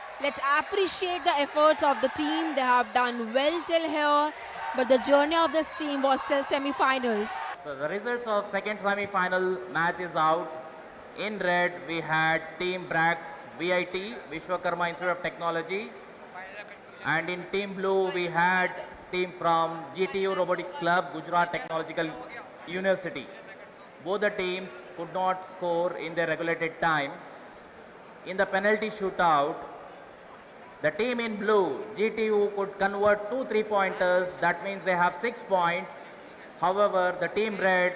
appreciate the efforts of the team. They have done well till here, but the journey of this team was still semi-finals. So the results of second semi-final match is out. In red, we had Team BRACT, VIT, Vishwakarma Institute of Technology. And in team blue, we had team from GTU Robotics Club, Gujarat Technological University. Both the teams could not score in their regulated time. In the penalty shootout, the team in blue, GTU, could convert 2 3-pointers. That means they have 6 points. However, the team red,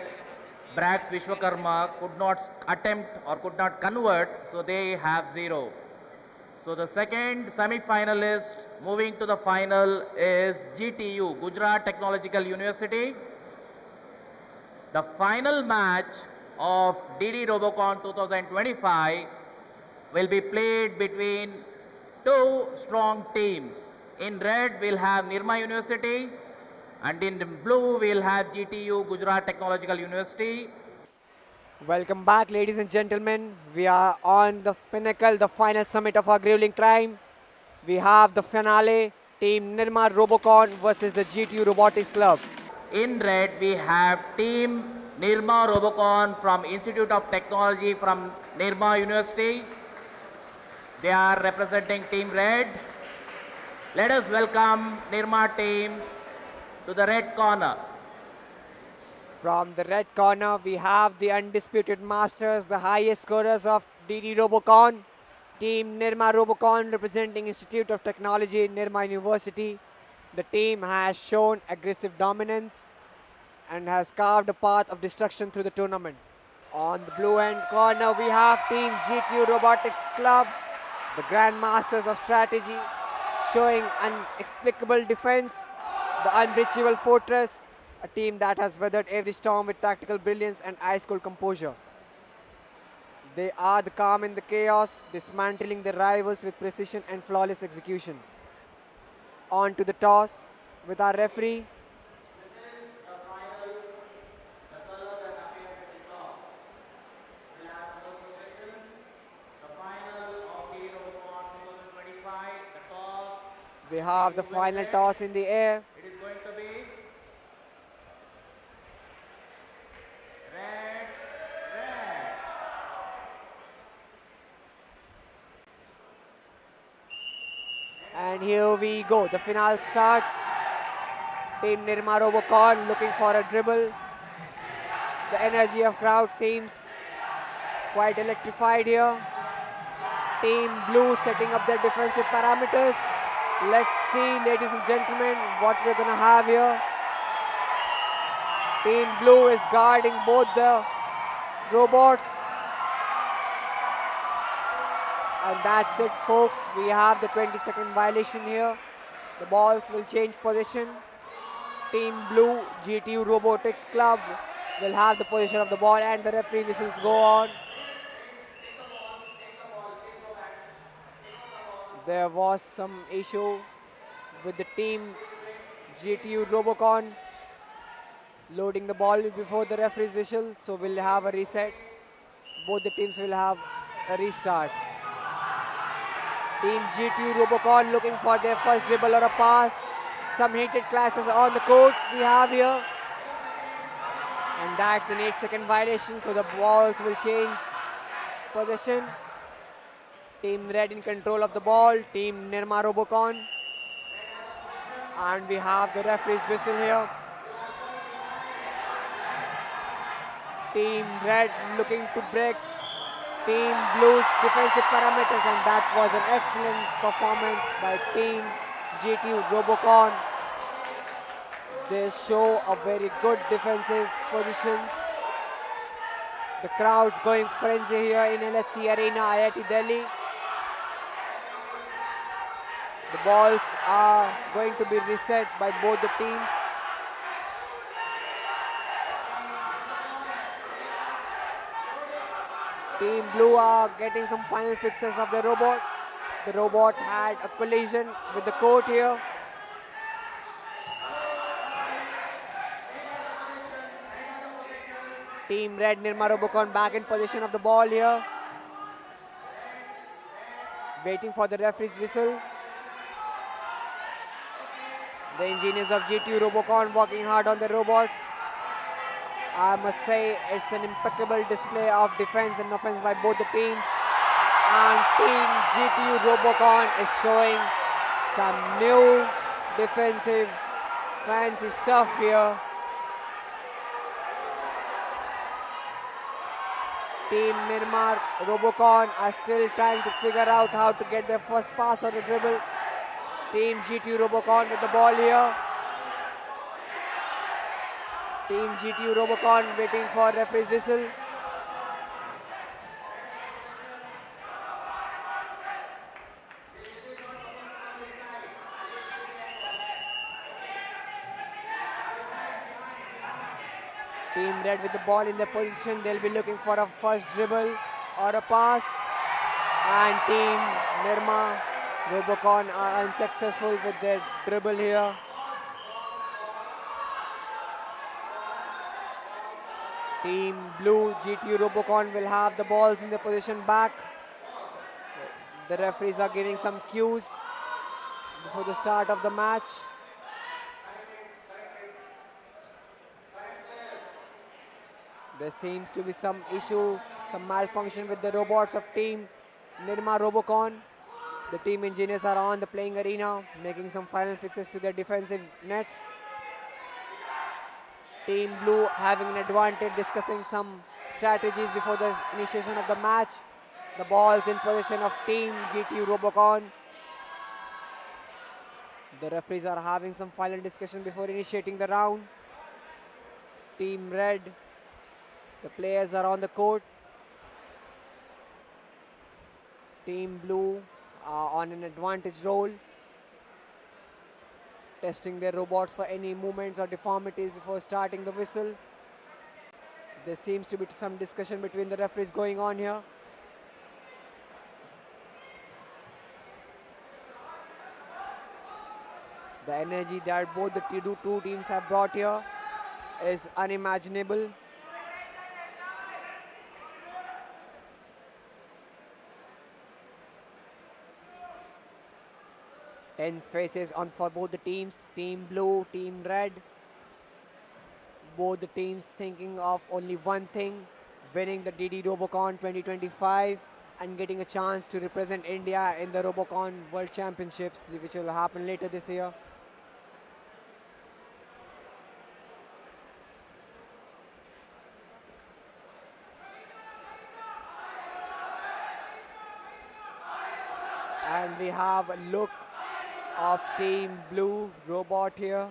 BRACT Vishwakarma, could not attempt or could not convert, so they have 0. So the second semi-finalist moving to the final is GTU, Gujarat Technological University. The final match of DD Robocon 2025 will be played between two strong teams. In red, we'll have Nirma University, and in blue, we'll have GTU, Gujarat Technological University. Welcome back, ladies and gentlemen. We are on the pinnacle, the final summit of our grueling climb. We have the finale, Team Nirma Robocon versus the GTU Robotics Club. In red, we have Team Nirma Robocon from Institute of Technology from Nirma University. They are representing Team Red. Let us welcome Nirma team to the red corner. From the red corner, we have the undisputed masters, the highest scorers of DD Robocon. Team Nirma Robocon representing Institute of Technology, Nirma University. The team has shown aggressive dominance and has carved a path of destruction through the tournament. On the blue end corner, we have Team GTU Robotics Club, the grandmasters of strategy, showing inexplicable defense, the unbreachable fortress, a team that has weathered every storm with tactical brilliance and ice-cold composure. They are the calm in the chaos, dismantling their rivals with precision and flawless execution. On to the toss with our referee. We have the final toss in the air. It is going to be red. And here we go. The finale starts. Team Nirma Robocon looking for a dribble. The energy of crowd seems quite electrified here. Team Blue setting up their defensive parameters. Let's see, ladies and gentlemen, what we're going to have here. Team Blue is guarding both the robots. And that's it, folks. We have the 20-second violation here. The balls will change position. Team Blue, GTU Robotics Club, will have the position of the ball, and the referee whistles go on. There was some issue with the team GTU Robocon loading the ball before the referee's whistle, so we'll have a reset. Both the teams will have a restart. Team GTU Robocon looking for their first dribble or a pass. Some heated clashes on the court we have here. And that's an 8-second violation, so the balls will change. possession. Team Red in control of the ball. Team Nirma Robocon. And we have the referee's whistle here. Team Red looking to break Team Blue's defensive parameters, and that was an excellent performance by Team GTU Robocon. They show a very good defensive position. The crowd's going frenzy here in LSC Arena, IIT Delhi. The balls are going to be reset by both the teams. Team Blue are getting some final fixes of the robot. The robot had a collision with the court here. Team Red Nirma Robocon back in possession of the ball here. Waiting for the referee's whistle. The engineers of GTU Robocon working hard on the robots. I must say it's an impeccable display of defense and offense by both the teams. And Team GTU Robocon is showing some new defensive fancy stuff here. Team Nirma Robocon are still trying to figure out how to get their first pass or a dribble. Team GTU Robocon with the ball here. Team GTU Robocon waiting for referee's whistle. Team Red with the ball in their position. They'll be looking for a first dribble or a pass. And Team Nirma Robocon are unsuccessful with their dribble here. Team Blue GTU Robocon will have the balls in their position back. The referees are giving some cues before the start of the match. There seems to be some issue, some malfunction with the robots of Team Nirma Robocon. The team engineers are on the playing arena, making some final fixes to their defensive nets. Team Blue having an advantage, discussing some strategies before the initiation of the match. The ball's in possession of Team GTU Robocon. The referees are having some final discussion before initiating the round. Team Red, the players are on the court. Team Blue are on an advantage role, testing their robots for any movements or deformities before starting the whistle. There seems to be some discussion between the referees going on here. The energy that both the two teams have brought here is unimaginable. Tense faces on for both the teams, Team Blue, Team Red. Both the teams thinking of only one thing, winning the DD Robocon 2025 and getting a chance to represent India in the Robocon World Championships, which will happen later this year. And we have a look of Team Blue robot here.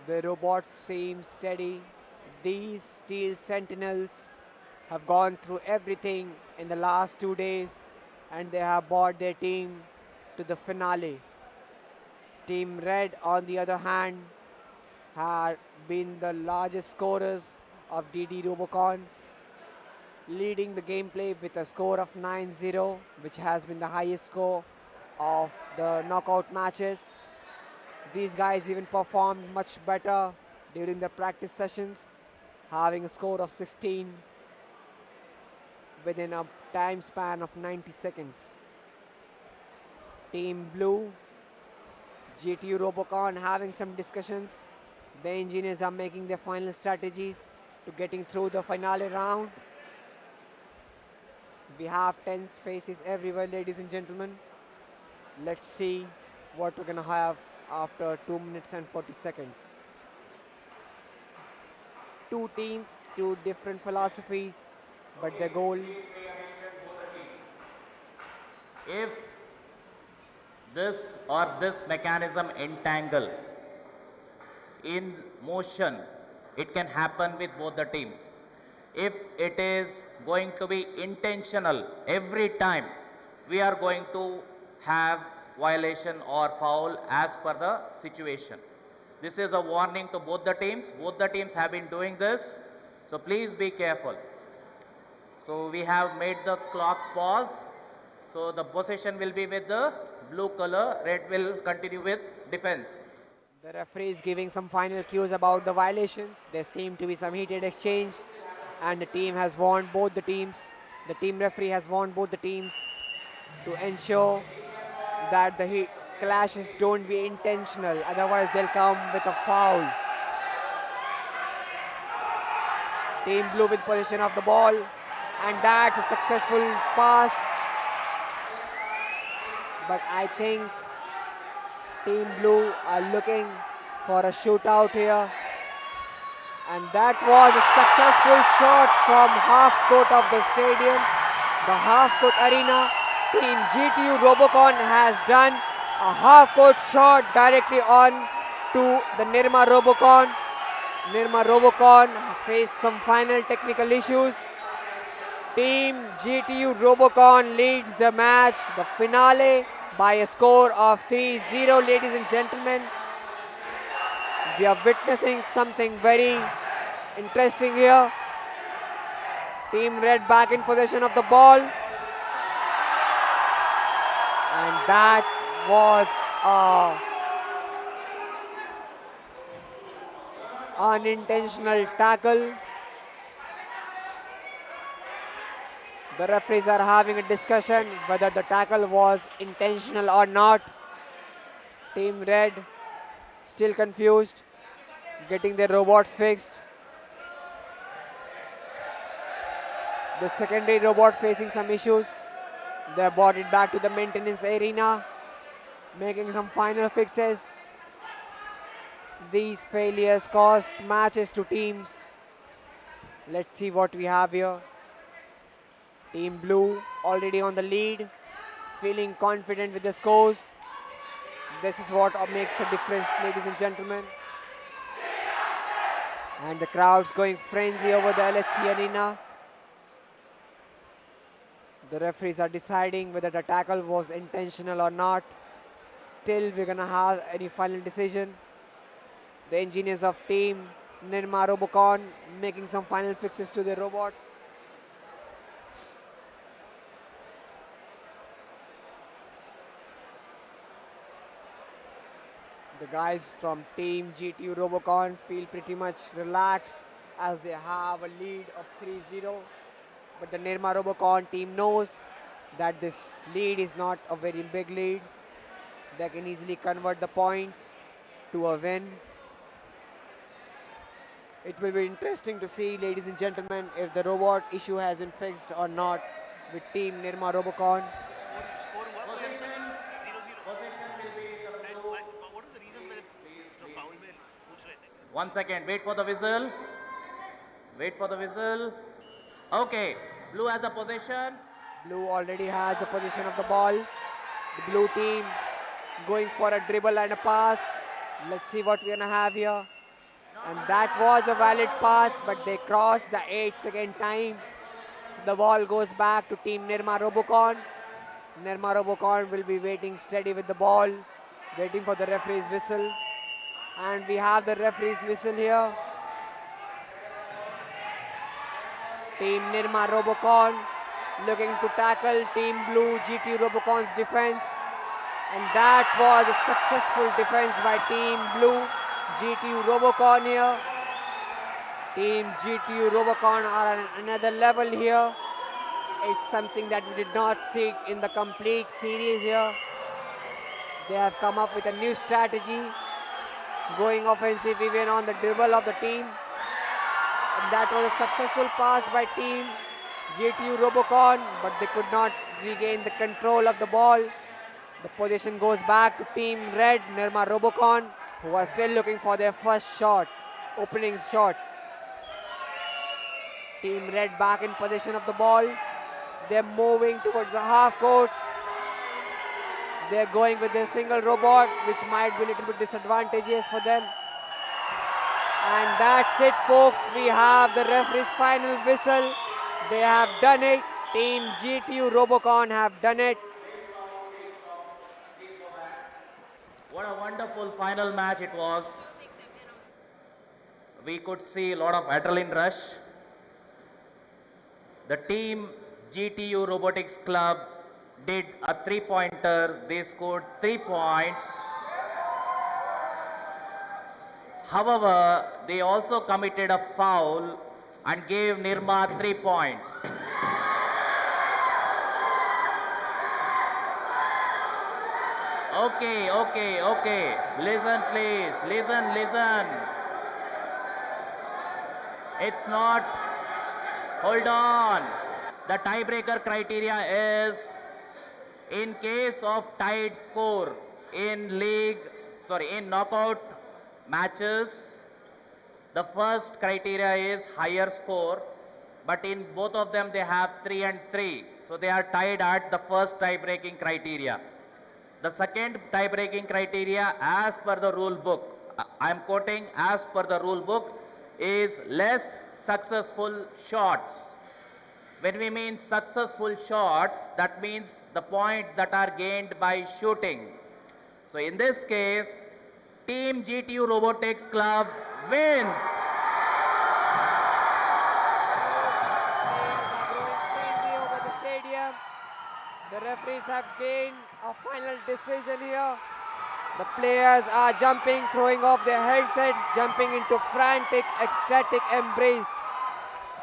The robots seem steady. These steel sentinels have gone through everything in the last 2 days and they have brought their team to the finale. Team Red, on the other hand, have been the largest scorers of DD Robocon, leading the gameplay with a score of 9-0, which has been the highest score of the knockout matches. These guys even performed much better during the practice sessions, having a score of 16 within a time span of 90 seconds. Team Blue, GTU Robocon having some discussions. The engineers are making their final strategies to getting through the finale round. We have tense faces everywhere, ladies and gentlemen. Let's see what we're gonna have after 2 minutes and 40 seconds. Two teams, two different philosophies, but their goal. If this or this mechanism entangle in motion, it can happen with both the teams. If it is going to be intentional every time, we are going to have violation or foul as per the situation. This is a warning to both the teams. Both the teams have been doing this, so please be careful. So we have made the clock pause. So the possession will be with the blue color, red will continue with defense. The referee is giving some final cues about the violations. There seem to be some heated exchange, and the team has warned both the teams. The team referee has warned both the teams to ensure that the clashes don't be intentional, otherwise they'll come with a foul. Team blue with possession of the ball, and that's a successful pass. But I think Team blue are looking for a shootout here. And that was a successful shot from half court of the stadium, the half court arena. Team GTU Robocon has done a half court shot directly on to the Nirma Robocon. Nirma Robocon faced some final technical issues. Team GTU Robocon leads the match, the finale, by a score of 3-0, ladies and gentlemen. We are witnessing something very interesting here. Team red back in possession of the ball. And that was an unintentional tackle. The referees are having a discussion whether the tackle was intentional or not. Team red still confused, getting their robots fixed. The secondary robot facing some issues. They brought it back to the maintenance arena, making some final fixes. These failures cost matches to teams. Let's see what we have here. Team blue already on the lead, feeling confident with the scores. This is what makes a difference, ladies and gentlemen. And the crowd's going frenzy over the LSC arena. The referees are deciding whether the tackle was intentional or not. Still, we're gonna have any final decision. The engineers of Team Nirma Robocon making some final fixes to the robot. The guys from Team GTU Robocon feel pretty much relaxed as they have a lead of 3-0. But the Nirma Robocon team knows that this lead is not a very big lead. They can easily convert the points to a win. It will be interesting to see, ladies and gentlemen, if the robot issue has been fixed or not with Team Nirma Robocon. One second, wait for the whistle. Wait for the whistle. Okay, blue has the possession. Blue already has the position of the ball. The blue team going for a dribble and a pass. Let's see what we're gonna have here. And that was a valid pass, but they crossed the 8-second time. So the ball goes back to Team Nirma Robocon. Nirma Robocon will be waiting steady with the ball, waiting for the referee's whistle. And we have the referee's whistle here. Team Nirma Robocon looking to tackle Team Blue GTU Robocon's defense. And that was a successful defense by Team Blue GTU Robocon here. Team GTU Robocon are on another level here. It's something that we did not see in the complete series here. They have come up with a new strategy, going offensive even on the dribble of the team. And that was a successful pass by Team GTU Robocon, but they could not regain the control of the ball. The possession goes back to Team Red, Nirma Robocon, who are still looking for their first shot, opening shot. Team Red back in possession of the ball. They're moving towards the half court. They're going with their single robot, which might be a little bit disadvantageous for them. And that's it, folks. We have the referee's final whistle. They have done it. Team GTU Robocon have done it. What a wonderful final match it was. We could see a lot of adrenaline rush. The team GTU Robotics Club did a three-pointer. They scored 3 points. However, they also committed a foul and gave Nirma 3 points. Okay. Listen, please. Listen. It's not. Hold on. The tiebreaker criteria is in case of tied score in knockout matches, the first criteria is higher score, but in both of them they have 3 and 3. So they are tied at the first tie-breaking criteria. The second tie-breaking criteria, as per the rule book, I am quoting, as per the rule book, is less successful shots. When we mean successful shots, that means the points that are gained by shooting. So in this case, Team GTU Robotics Club wins. Over the stadium. The referees have gained a final decision here. The players are jumping, throwing off their headsets, jumping into frantic, ecstatic embrace.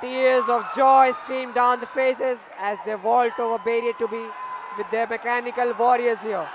Tears of joy stream down the faces as they vault over barrier to be with their mechanical warriors here.